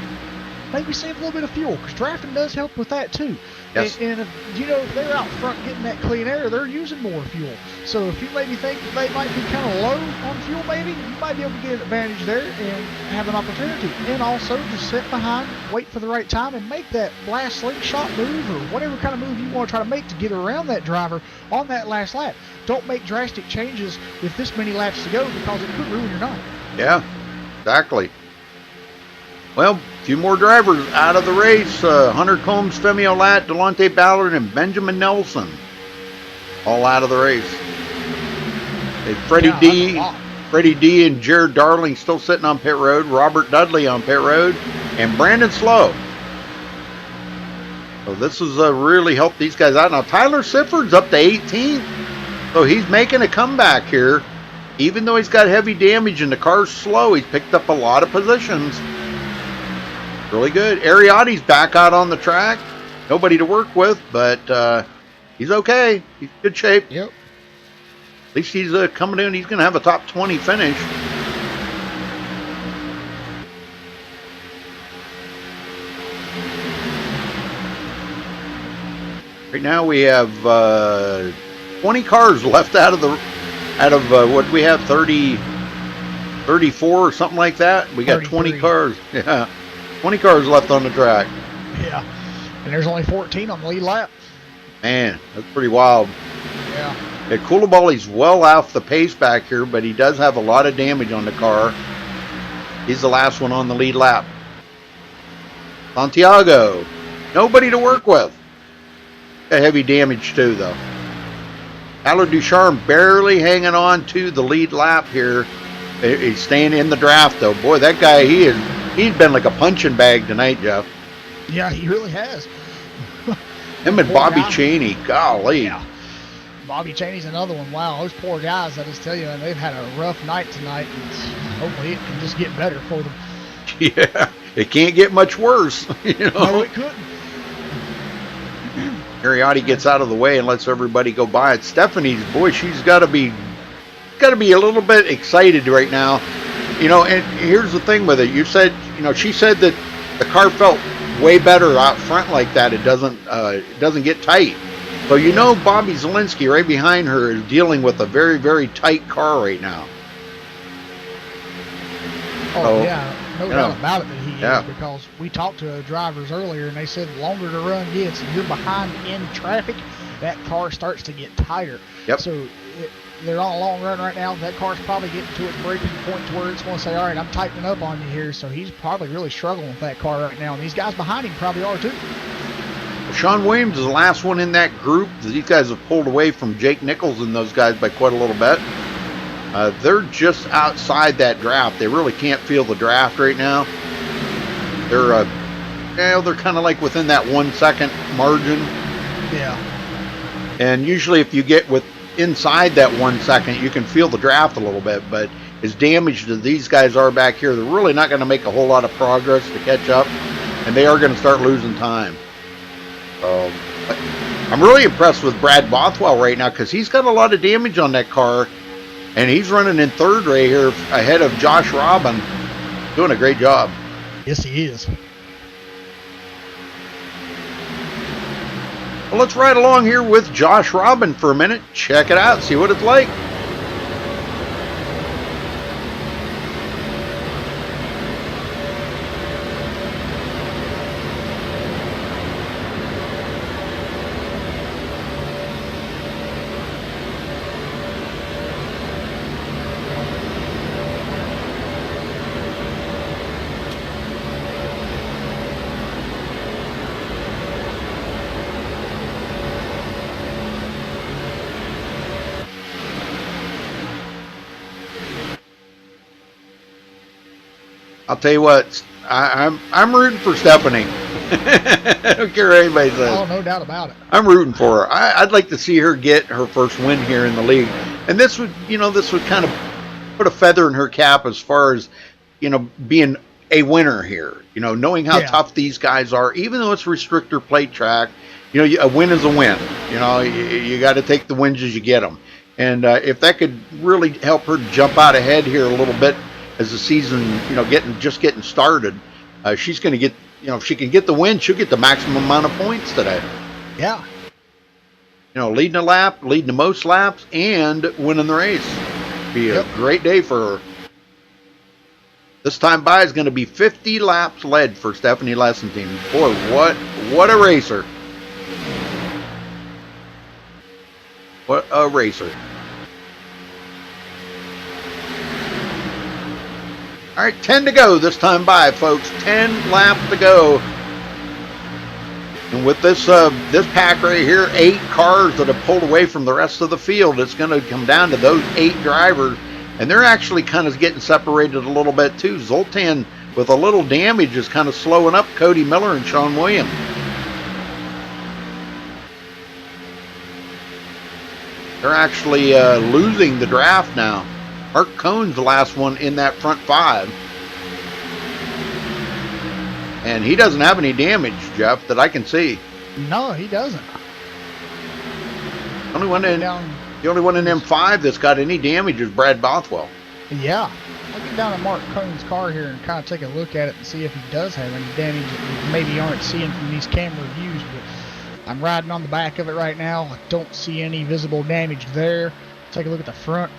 maybe save a little bit of fuel, because drafting does help with that too.
Yes.
And if, you know, if they're out front getting that clean air, they're using more fuel. So if you maybe think that they might be kind of low on fuel, maybe, you might be able to get an advantage there and have an opportunity. And also just sit behind, wait for the right time, and make that last slingshot move or whatever kind of move you want to try to make to get around that driver on that last lap. Don't make drastic changes with this many laps to go, because it could ruin your night.
Yeah, exactly. Well, if few more drivers out of the race. Hunter Combs, Femi Olat, Delonte Ballard, and Benjamin Nelson. All out of the race. And Freddie D and Jared Darling still sitting on pit road. Robert Dudley on pit road. And Brandon Slow. So this has really helped these guys out. Now Tyler Sifford's up to 18th. So he's making a comeback here. Even though he's got heavy damage and the car's slow, he's picked up a lot of positions. Really good. Ariotti's back out on the track. Nobody to work with, but he's okay. He's in good shape.
Yep.
At least he's coming in. He's going to have a top 20 finish. Right now we have 20 cars left out of what we have, 34 or something like that. We got 20 cars. Yeah. 20 cars left on the track.
Yeah. And there's only 14 on the lead lap.
Man, that's pretty wild.
Yeah.
Koulibaly's well off the pace back here, but he does have a lot of damage on the car. He's the last one on the lead lap. Santiago, nobody to work with. Got heavy damage too, though. Allard Ducharme barely hanging on to the lead lap here. He's staying in the draft, though. Boy, that guy, he's been like a punching bag tonight, Jeff.
Yeah, he really has.
Him and Bobby Cheney, golly.
Yeah. Bobby Cheney's another one. Wow, those poor guys, I just tell you, they've had a rough night tonight. And hopefully it can just get better for them.
Yeah, it can't get much worse. You know?
No, it couldn't.
Ariotti gets out of the way and lets everybody go by it. Stephanie's, boy, she's got to be a little bit excited right now. You know, and here's the thing with it. You said, you know, she said that the car felt way better out front like that. It doesn't get tight. So you know Bobby Zielinski right behind her is dealing with a very, very tight car right now.
Oh, yeah. No doubt about it that he is, because we talked to drivers earlier and they said the longer the run gets and you're behind in traffic, that car starts to get tighter.
Yep.
So they're on a long run right now. That car's probably getting to its breaking point to where it's going to say, all right, I'm tightening up on you here. So he's probably really struggling with that car right now. And these guys behind him probably are too.
Sean Williams is the last one in that group. These guys have pulled away from Jake Nichols and those guys by quite a little bit. They're just outside that draft. They really can't feel the draft right now. They're kind of like within that 1 second margin.
Yeah.
And usually if you get inside that 1 second, you can feel the draft a little bit. But as damaged as these guys are back here, they're really not going to make a whole lot of progress to catch up. And they are going to start losing time. I'm really impressed with Brad Bothwell right now because he's got a lot of damage on that car. And he's running in third right here ahead of Josh Robin. Doing a great job.
Yes, he is.
Well, let's ride along here with Josh Robin for a minute. Check it out. See what it's like. I'll tell you what, I'm rooting for Stephanie. I don't care what anybody says.
Oh, no doubt about it.
I'm rooting for her. I'd like to see her get her first win here in the league, and this would kind of put a feather in her cap as far as, you know, being a winner here. You know, knowing how tough these guys are, even though it's restrictor plate track. You know, a win is a win. You know, you got to take the wins as you get them, and if that could really help her jump out ahead here a little bit as the season, you know, getting started, she's going to get, you know, if she can get the win, she'll get the maximum amount of points today.
Yeah.
You know, leading a lap, leading the most laps, and winning the race. Be a great day for her. This time by is going to be 50 laps led for Stephanie Lessentine. Boy, what a racer. What a racer. All right, 10 to go this time by, folks. 10 laps to go. And with this this pack right here, 8 cars that have pulled away from the rest of the field, it's going to come down to those 8 drivers. And they're actually kind of getting separated a little bit too. Zoltan, with a little damage, is kind of slowing up Cody Miller and Sean Williams. They're actually losing the draft now. Mark Cohn's the last one in that front 5. And he doesn't have any damage, Jeff, that I can see.
No, he doesn't.
The only one in M5 that's got any damage is Brad Bothwell.
Yeah. I'll get down to Mark Cohn's car here and kind of take a look at it and see if he does have any damage that we maybe aren't seeing from these camera views. But I'm riding on the back of it right now. I don't see any visible damage there. Take a look at the front.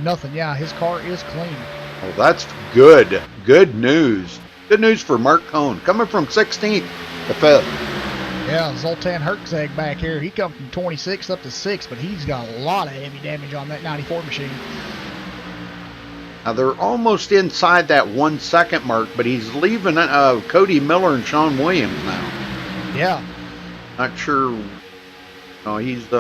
Nothing. Yeah, his car is clean.
Oh, that's good. Good news. Good news for Mark Cohn. Coming from 16th to 5th.
Yeah, Zoltan Herczeg back here. He come from 26th up to 6th, but he's got a lot of heavy damage on that 94 machine.
Now, they're almost inside that 1 second mark, but he's leaving Cody Miller and Sean Williams now.
Yeah.
Not sure. No, he's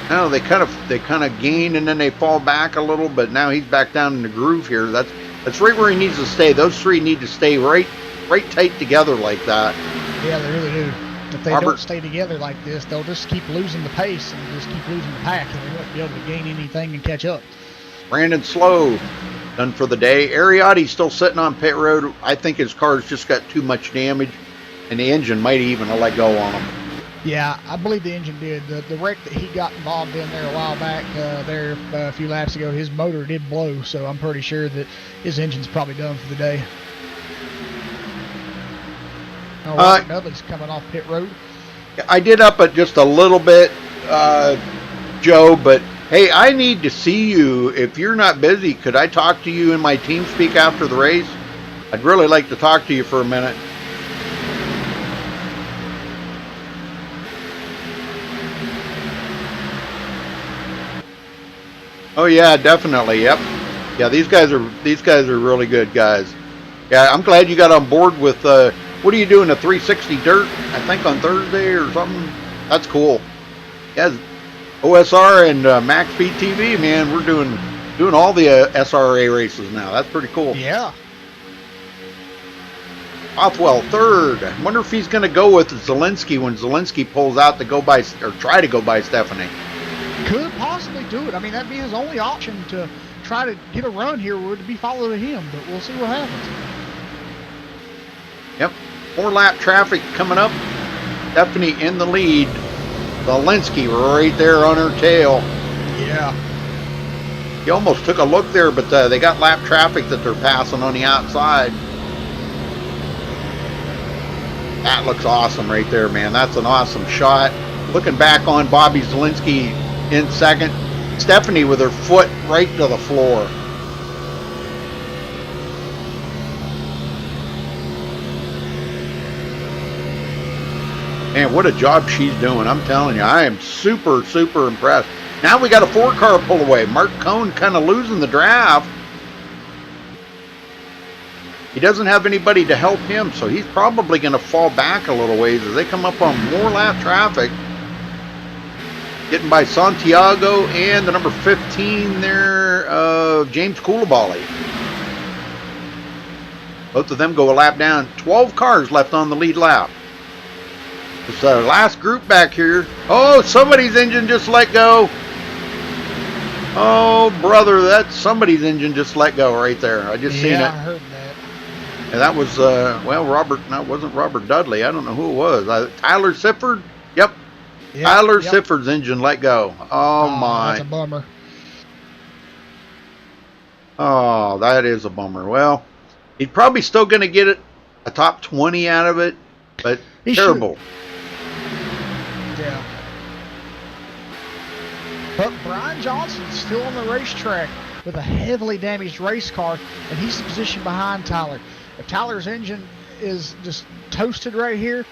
no, they kind of gain and then they fall back a little, but now he's back down in the groove here. That's right where he needs to stay. Those 3 need to stay right tight together like that.
Yeah, they really do. If they don't stay together like this, they'll just keep losing the pace and just keep losing the pack, and they won't be able to gain anything and catch up.
Brandon Slow done for the day. Ariotti's still sitting on pit road. I think his car's just got too much damage, and the engine might even have let go on him.
Yeah, I believe the engine did. The wreck that he got involved in there a while back, a few laps ago, his motor did blow, so I'm pretty sure that his engine's probably done for the day. Robert Dudley's coming off pit road.
I did up it just a little bit, Joe, but hey, I need to see you. If you're not busy, could I talk to you in my team speak after the race? I'd really like to talk to you for a minute. Oh yeah, definitely. Yep. Yeah, these guys are really good guys. Yeah, I'm glad you got on board with what are you doing, a 360 dirt, I think on Thursday or something? That's cool. Yeah, OSR and MaxSpeedTV, man, we're doing all the SRA races now. That's pretty cool.
Yeah.
Bothwell third. I wonder if he's going to go with Zielinski when Zielinski pulls out to go by or try to go by Stephanie.
Could possibly do it. I mean, that'd be his only option to try to get a run here would be following him, but we'll see what happens.
Yep. 4-lap traffic coming up. Stephanie in the lead. Zielinski right there on her tail.
Yeah.
He almost took a look there, but they got lap traffic that they're passing on the outside. That looks awesome right there, man. That's an awesome shot. Looking back on Bobby Zielinski in second. Stephanie with her foot right to the floor. Man, what a job she's doing. I'm telling you, I am super, super impressed. Now we got a 4-car pull away. Mark Cohn kind of losing the draft. He doesn't have anybody to help him, so he's probably going to fall back a little ways as they come up on more lap traffic. Getting by Santiago and the number 15 there, James Coulibaly. Both of them go a lap down. 12 cars left on the lead lap. It's the last group back here. Oh, somebody's engine just let go. Oh, brother, that's somebody's engine just let go right there. I just seen it.
Yeah, I heard that.
And that was, well, Robert, no, it wasn't Robert Dudley. I don't know who it was. Tyler Sifford? Yep. Tyler Sifford's engine let go. Oh, my.
That's a bummer.
Oh, that is a bummer. Well, he's probably still going to get it a top 20 out of it, but
he
terrible.
Should. Yeah. But Brian Johnson's still on the racetrack with a heavily damaged race car, and he's in position behind Tyler. If Tyler's engine is just toasted right here,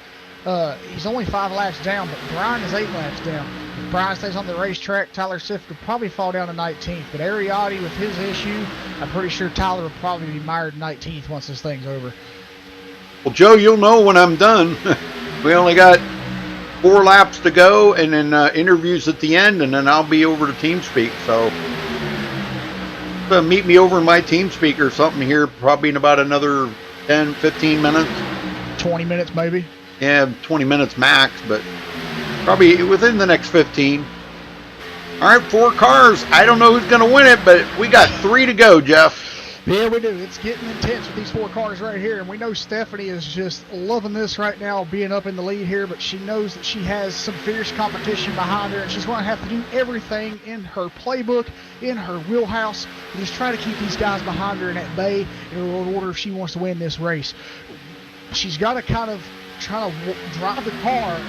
he's only 5 laps down, but Brian is 8 laps down. If Brian stays on the racetrack, Tyler Sift will probably fall down to 19th. But Ariotti, with his issue, I'm pretty sure Tyler will probably be mired 19th once this thing's over.
Well, Joe, you'll know when I'm done. We only got 4 laps to go, and then interviews at the end, and then I'll be over to TeamSpeak. So meet me over in my TeamSpeak or something here, probably in about another 10, 15 minutes.
20 minutes, maybe.
Yeah, 20 minutes max, but probably within the next 15. All right, 4 cars. I don't know who's going to win it, but we got 3 to go, Jeff.
Yeah, we do. It's getting intense with these 4 cars right here, and we know Stephanie is just loving this right now, being up in the lead here, but she knows that she has some fierce competition behind her, and she's going to have to do everything in her playbook, in her wheelhouse, and just try to keep these guys behind her in at bay in order if she wants to win this race. She's got to kind of try to drive the car,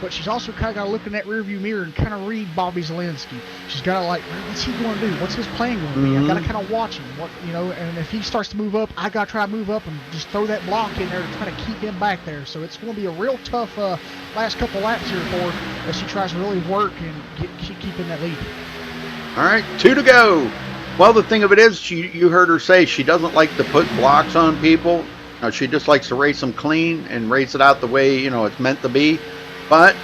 but she's also kind of got to look in that rearview mirror and kind of read Bobby Zielinski. She's got to, like, what's he going to do? What's his plan going to be? I got to kind of watch him. And if he starts to move up, I got to try to move up and just throw that block in there to try to keep him back there. So it's going to be a real tough last couple laps here for her as she tries to really work and keep in that lead.
All right, 2 to go. Well, the thing of it is, you heard her say she doesn't like to put blocks on people. She just likes to race them clean and race it out the way, it's meant to be. But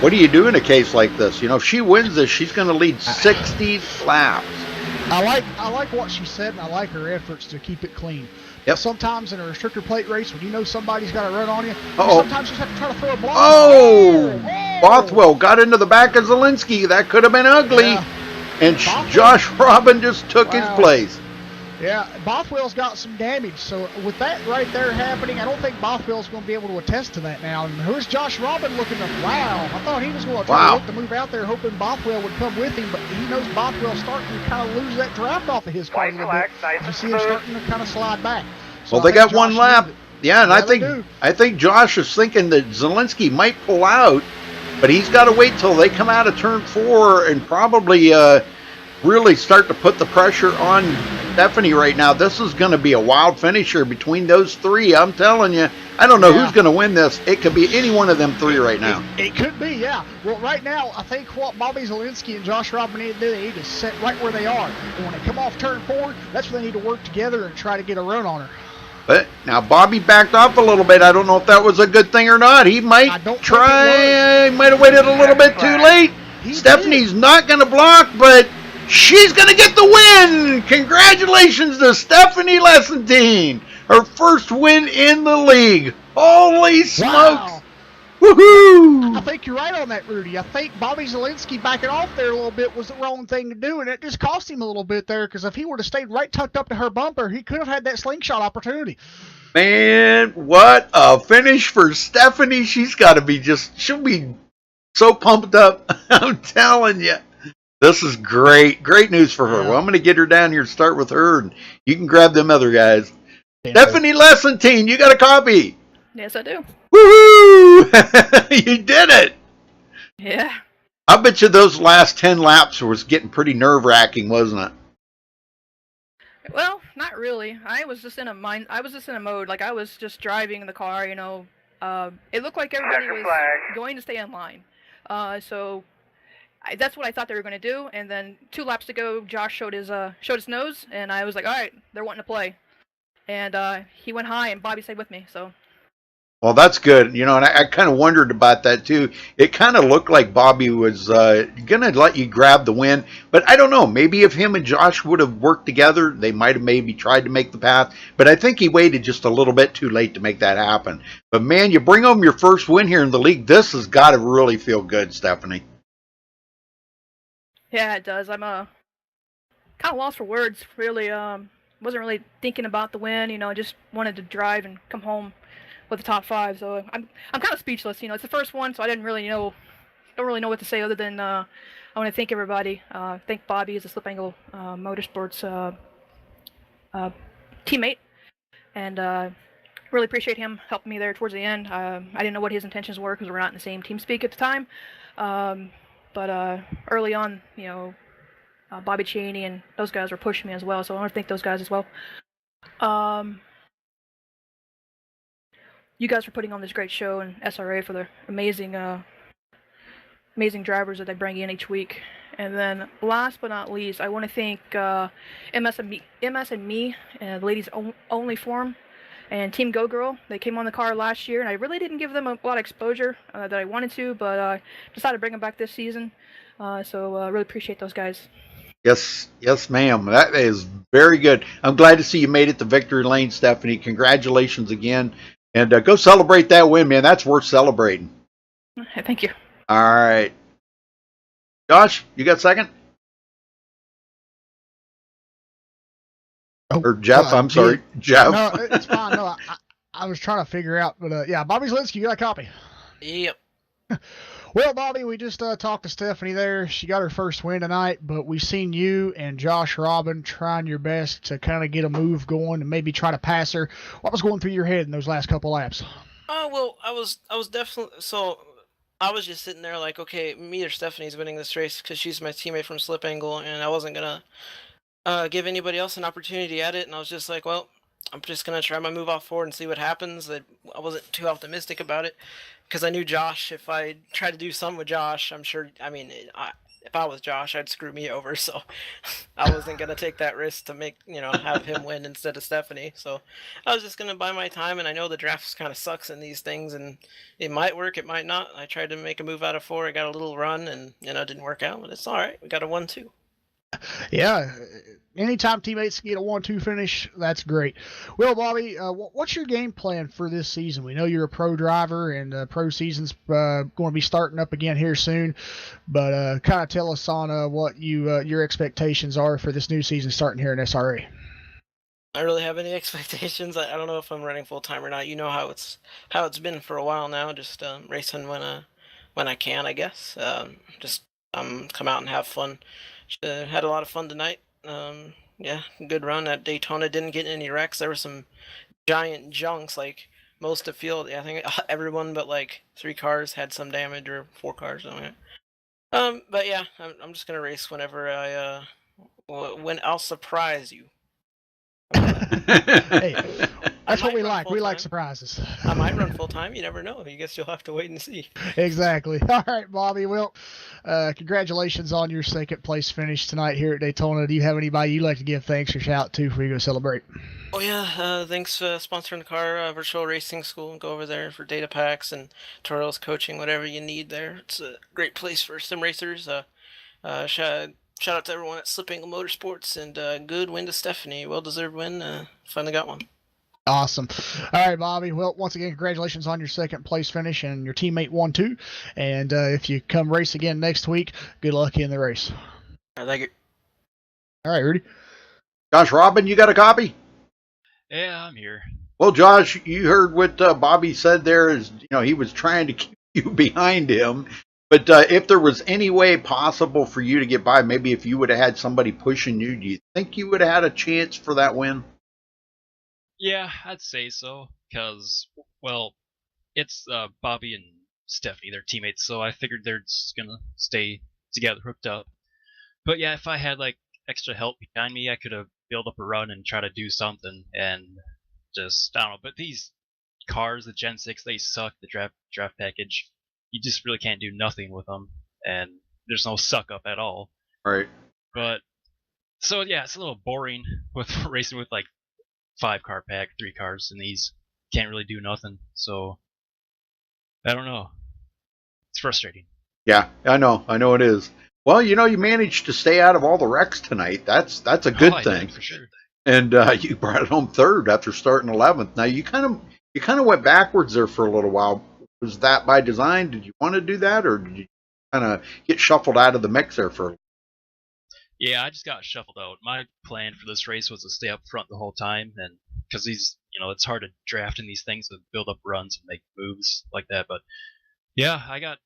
what do you do in a case like this? If she wins this, she's going to lead 60 laps.
I like what she said, and I like her efforts to keep it clean.
Yep.
Sometimes in a restrictor plate race, when you know somebody's got to run on you,
Uh-oh.
sometimes you just have to try to throw a block.
Oh! Bothwell got into the back of Zielinski. That could have been ugly.
Yeah.
And Josh Robin just took his place.
Yeah, Bothwell's got some damage, so with that right there happening, I don't think Bothwell's going to be able to attest to that now. And here's Josh Robin looking up. Wow, I thought he was going to try to look to move out there, hoping Bothwell would come with him, but he knows Bothwell's starting to kind of lose that draft off of his car a little bit. You see him starting to kind of slide back. So
well, they got one lap. Yeah, and I think Josh is thinking that Zielinski might pull out, but he's got to wait till they come out of turn 4 and probably really start to put the pressure on Stephanie right now. This is going to be a wild finisher between those 3. I'm telling you. I don't know who's going to win this. It could be any one of them 3 right now.
It could be, yeah. Well, right now, I think what Bobby Zielinski and Josh Robin need to do, they need to sit right where they are. And when they come off turn 4, that's when they need to work together and try to get a run on her.
But now Bobby backed off a little bit. I don't know if that was a good thing or not. He might try. He might have waited a little bit too late. Stephanie's not going to block, but she's going to get the win! Congratulations to Stephanie Lessentine! Her first win in the league. Holy smokes!
Wow.
Woohoo!
I think you're right on that, Rudy. I think Bobby Zielinski backing off there a little bit was the wrong thing to do, and it just cost him a little bit there, because if he would have stayed right tucked up to her bumper, he could have had that slingshot opportunity.
Man, what a finish for Stephanie. She's got to be she'll be so pumped up. I'm telling you. This is great. Great news for her. Well, I'm going to get her down here and start with her, and you can grab them other guys. Stephanie Lessentine, you got a copy.
Yes, I do.
Woohoo! You did it.
Yeah.
I bet you those last 10 laps was getting pretty nerve-wracking, wasn't it?
Well, not really. I was just in a mode, like I was just driving the car, it looked like everybody was going to stay in line. So that's what I thought they were going to do, and then 2 laps to go, Josh showed his nose, and I was like, all right, they're wanting to play. And he went high, and Bobby stayed with me, so.
Well, that's good. And I kind of wondered about that, too. It kind of looked like Bobby was going to let you grab the win. But I don't know. Maybe if him and Josh would have worked together, they might have maybe tried to make the path. But I think he waited just a little bit too late to make that happen. But, man, you bring home your first win here in the league. This has got to really feel good, Stephanie.
Yeah, it does. I'm kind of lost for words, really. Wasn't really thinking about the win, just wanted to drive and come home with the top 5. So I'm kind of speechless. It's the first one, so I don't really know what to say other than I want to thank everybody. Thank Bobby as a Slip Angle Motorsports teammate, and really appreciate him helping me there towards the end. I didn't know what his intentions were because we're not in the same team speak at the time. But early on, Bobby Cheney and those guys were pushing me as well, so I want to thank those guys as well. You guys for putting on this great show, and SRA for the amazing amazing drivers that they bring in each week. And then last but not least, I want to thank MS and Me, the ladies only forum, and Team Go Girl. They came on the car last year, and I really didn't give them a lot of exposure that I wanted to, but decided to bring them back this season. So really appreciate those guys.
Yes, ma'am. That is very good. I'm glad to see you made it to victory lane, Stephanie. Congratulations again. And go celebrate that win, man. That's worth celebrating.
Thank you.
All right. Josh, you got second?
Oh,
or Jeff, I'm sorry. Jeff.
No, it's fine. No, I was trying to figure out, but yeah, Bobby Zelinsky, you got a copy?
Yep.
Well, Bobby, we just talked to Stephanie there. She got her first win tonight, but we've seen you and Josh Robin trying your best to kind of get a move going and maybe try to pass her. What was going through your head in those last couple laps?
Well, I was definitely, so I was just sitting there like, okay, me or Stephanie's winning this race because she's my teammate from Slip Angle, and I wasn't gonna give anybody else an opportunity at it, and I was just like, well, I'm just gonna try my move off forward and see what happens. I wasn't too optimistic about it because I knew Josh. If I tried to do something with Josh, I'm sure. I mean, if I was Josh, I'd screw me over. So I wasn't gonna take that risk to have him win instead of Stephanie. So I was just gonna buy my time, and I know the draft kind of sucks in these things, and it might work, it might not. I tried to make a move out of 4. I got a little run, and it didn't work out, but it's all right. We got a 1-2.
Yeah, anytime teammates get a 1-2 finish, that's great. Well, Bobby, what's your game plan for this season? We know you're a pro driver, and pro season's going to be starting up again here soon. But kind of tell us on what your expectations are for this new season starting here in SRA.
I really have any expectations. I don't know if I'm running full time or not. You know how it's been for a while now. Just racing when I can, I guess. Just come out and have fun. Had a lot of fun tonight. Yeah, good run at Daytona. Didn't get any wrecks. There were some giant junks, like most of the field. I think everyone but like 3 cars had some damage, or 4 cars. But yeah, I'm just gonna race whenever when I'll surprise you.
Hey, that's what we like. We like surprises.
I might run full time. You never know. I guess you'll have to wait and see.
Exactly. All right, Bobby. Well, congratulations on your second place finish tonight here at Daytona. Do you have anybody you'd like to give thanks or shout to before you go celebrate?
Oh yeah, thanks for sponsoring the car, Virtual Racing School. Go over there for data packs and tutorials, coaching, whatever you need there. It's a great place for sim racers. Shout out to everyone at Slip Angle Motorsports, and good win to Stephanie. Well-deserved win. Finally got one.
Awesome. All right, Bobby. Well, once again, congratulations on your second place finish, and your teammate won too. And if you come race again next week, good luck in the race.
All right, thank you.
All right, Rudy.
Josh Robin, you got a copy?
Yeah, I'm here.
Well, Josh, you heard what Bobby said there. Is he was trying to keep you behind him. But if there was any way possible for you to get by, maybe if you would have had somebody pushing you, do you think you would have had a chance for that win?
Yeah, I'd say so, because, well, it's Bobby and Stephanie, they're teammates, so I figured they're just going to stay together, hooked up. But yeah, if I had, like, extra help behind me, I could have built up a run and try to do something, and just, I don't know. But these cars, the Gen 6, they suck, the draft package. You just really can't do nothing with them, and there's no suck up at all.
Right.
But so yeah, it's a little boring with racing with like 5-car pack, 3 cars, and these can't really do nothing. So I don't know. It's frustrating.
Yeah, I know it is. Well, you managed to stay out of all the wrecks tonight. That's a good thing.
Did, for sure.
And you brought it home third after starting 11th. Now you kind of went backwards there for a little while. Was that by design? Did you want to do that, or did you kind of get shuffled out of the mix there for?
Yeah, I just got shuffled out. My plan for this race was to stay up front the whole time, and because these, it's hard to draft in these things to build up runs and make moves like that. But yeah, I got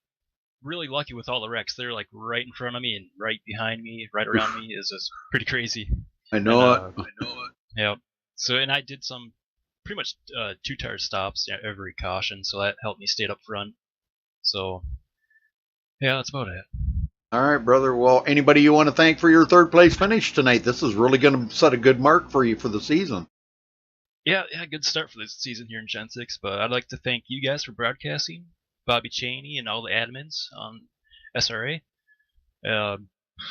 really lucky with all the wrecks. They're like right in front of me and right behind me, right around me. Is just pretty crazy.
I know it.
Yeah. So, and I did some pretty much 2-tire stops every caution, so that helped me stay up front. So yeah, that's about it.
All right, brother. Well, anybody you want to thank for your third place finish tonight? This is really going to set a good mark for you for the season.
Yeah, good start for this season here in Gen 6, but I'd like to thank you guys for broadcasting, Bobby Cheney and all the admins SRA.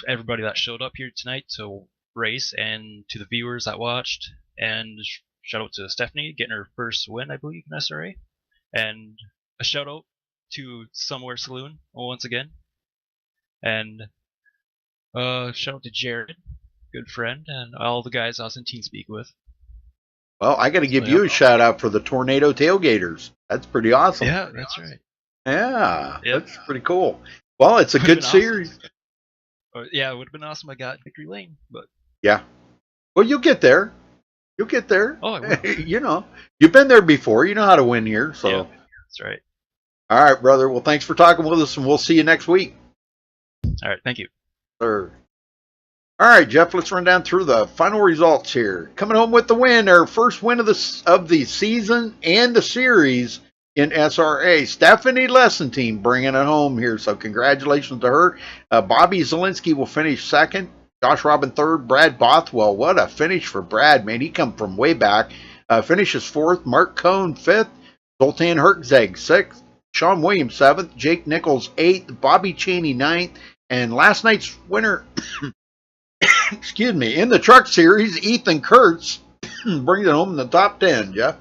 Everybody that showed up here tonight to race, and to the viewers that watched. And shout out to Stephanie getting her first win, I believe, in SRA. And a shout out to Somewhere Saloon once again. And shout out to Jared, good friend, and all the guys I was in TeamSpeak with.
Well, I got to give you a shout out for the Tornado Tailgaters. That's pretty awesome.
Yeah, that's right.
Yeah, that's pretty cool. Well, it's a good series.
Awesome. Yeah, it would have been awesome. I got Victory Lane, but
yeah. Well, you'll get there. You'll get there.
Oh, I will.
You know, you've been there before. You know how to win here. So
yeah, that's right.
All right, brother. Well, thanks for talking with us, and we'll see you next week.
All right, thank you.
Sir. All right, Jeff, let's run down through the final results here. Coming home with the win, our first win of the season and the series in SRA. Stephanie Lessentine bringing it home here, so congratulations to her. Bobby Zielinski will finish second. Josh Robin third. Brad Bothwell, what a finish for Brad, man. He come from way back. Finishes fourth. Mark Cohn fifth. Zoltan Hertzeg sixth. Sean Williams seventh. Jake Nichols eighth. Bobby Cheney ninth. And last night's winner... excuse me, in the truck series, Ethan Kurtz brings it home in the top 10, Jeff.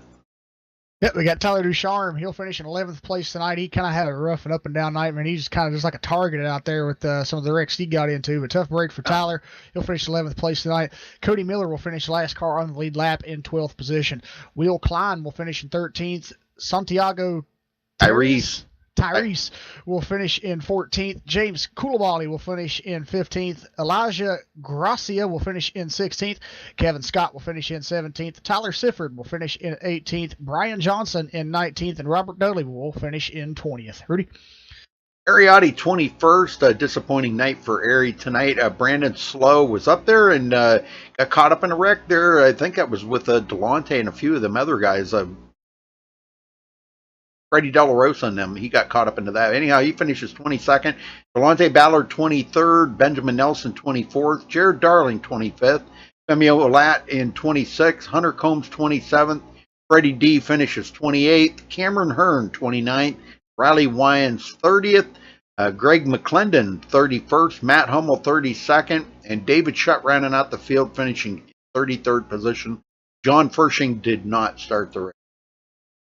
Yep, we got Tyler Ducharme. He'll finish in 11th place tonight. He kind of had a rough and up and down night, man. He's kind of just like a target out there with some of the wrecks he got into. But tough break for Tyler. He'll finish 11th place tonight. Cody Miller will finish last car on the lead lap in 12th position. Will Klein will finish in 13th. Santiago Tyrese will finish in 14th. James Coulibaly will finish in 15th. Elijah Gracia will finish in 16th. Kevin Scott will finish in 17th. Tyler Sifford will finish in 18th. Brian Johnson in 19th. And Robert Dudley will finish in 20th. Rudy?
Ariotti 21st. A disappointing night for Ari tonight. Brandon Slow was up there and got caught up in a wreck there. I think that was with Delonte and a few of them other guys. Freddie De La Rosa and them, he got caught up into that. Anyhow, he finishes 22nd. Delonte Ballard 23rd. Benjamin Nelson 24th. Jared Darling 25th. Femio Olat in 26th. Hunter Combs 27th. Freddie D finishes 28th. Cameron Hearn 29th. Riley Wyans 30th. Greg McClendon 31st. Matt Hummel 32nd. And David Shutt rounding out the field, finishing 33rd position. John Fershing did not start the race.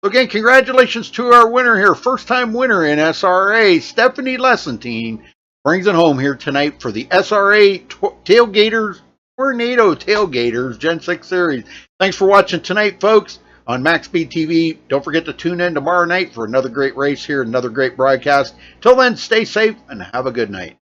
So again, congratulations to our winner here. First-time winner in SRA, Stephanie Lessentine, brings it home here tonight for the SRA Tailgaters, Tornado Tailgaters Gen 6 Series. Thanks for watching tonight, folks, on MaxSpeedTV. Don't forget to tune in tomorrow night for another great race here, another great broadcast. Till then, stay safe and have a good night.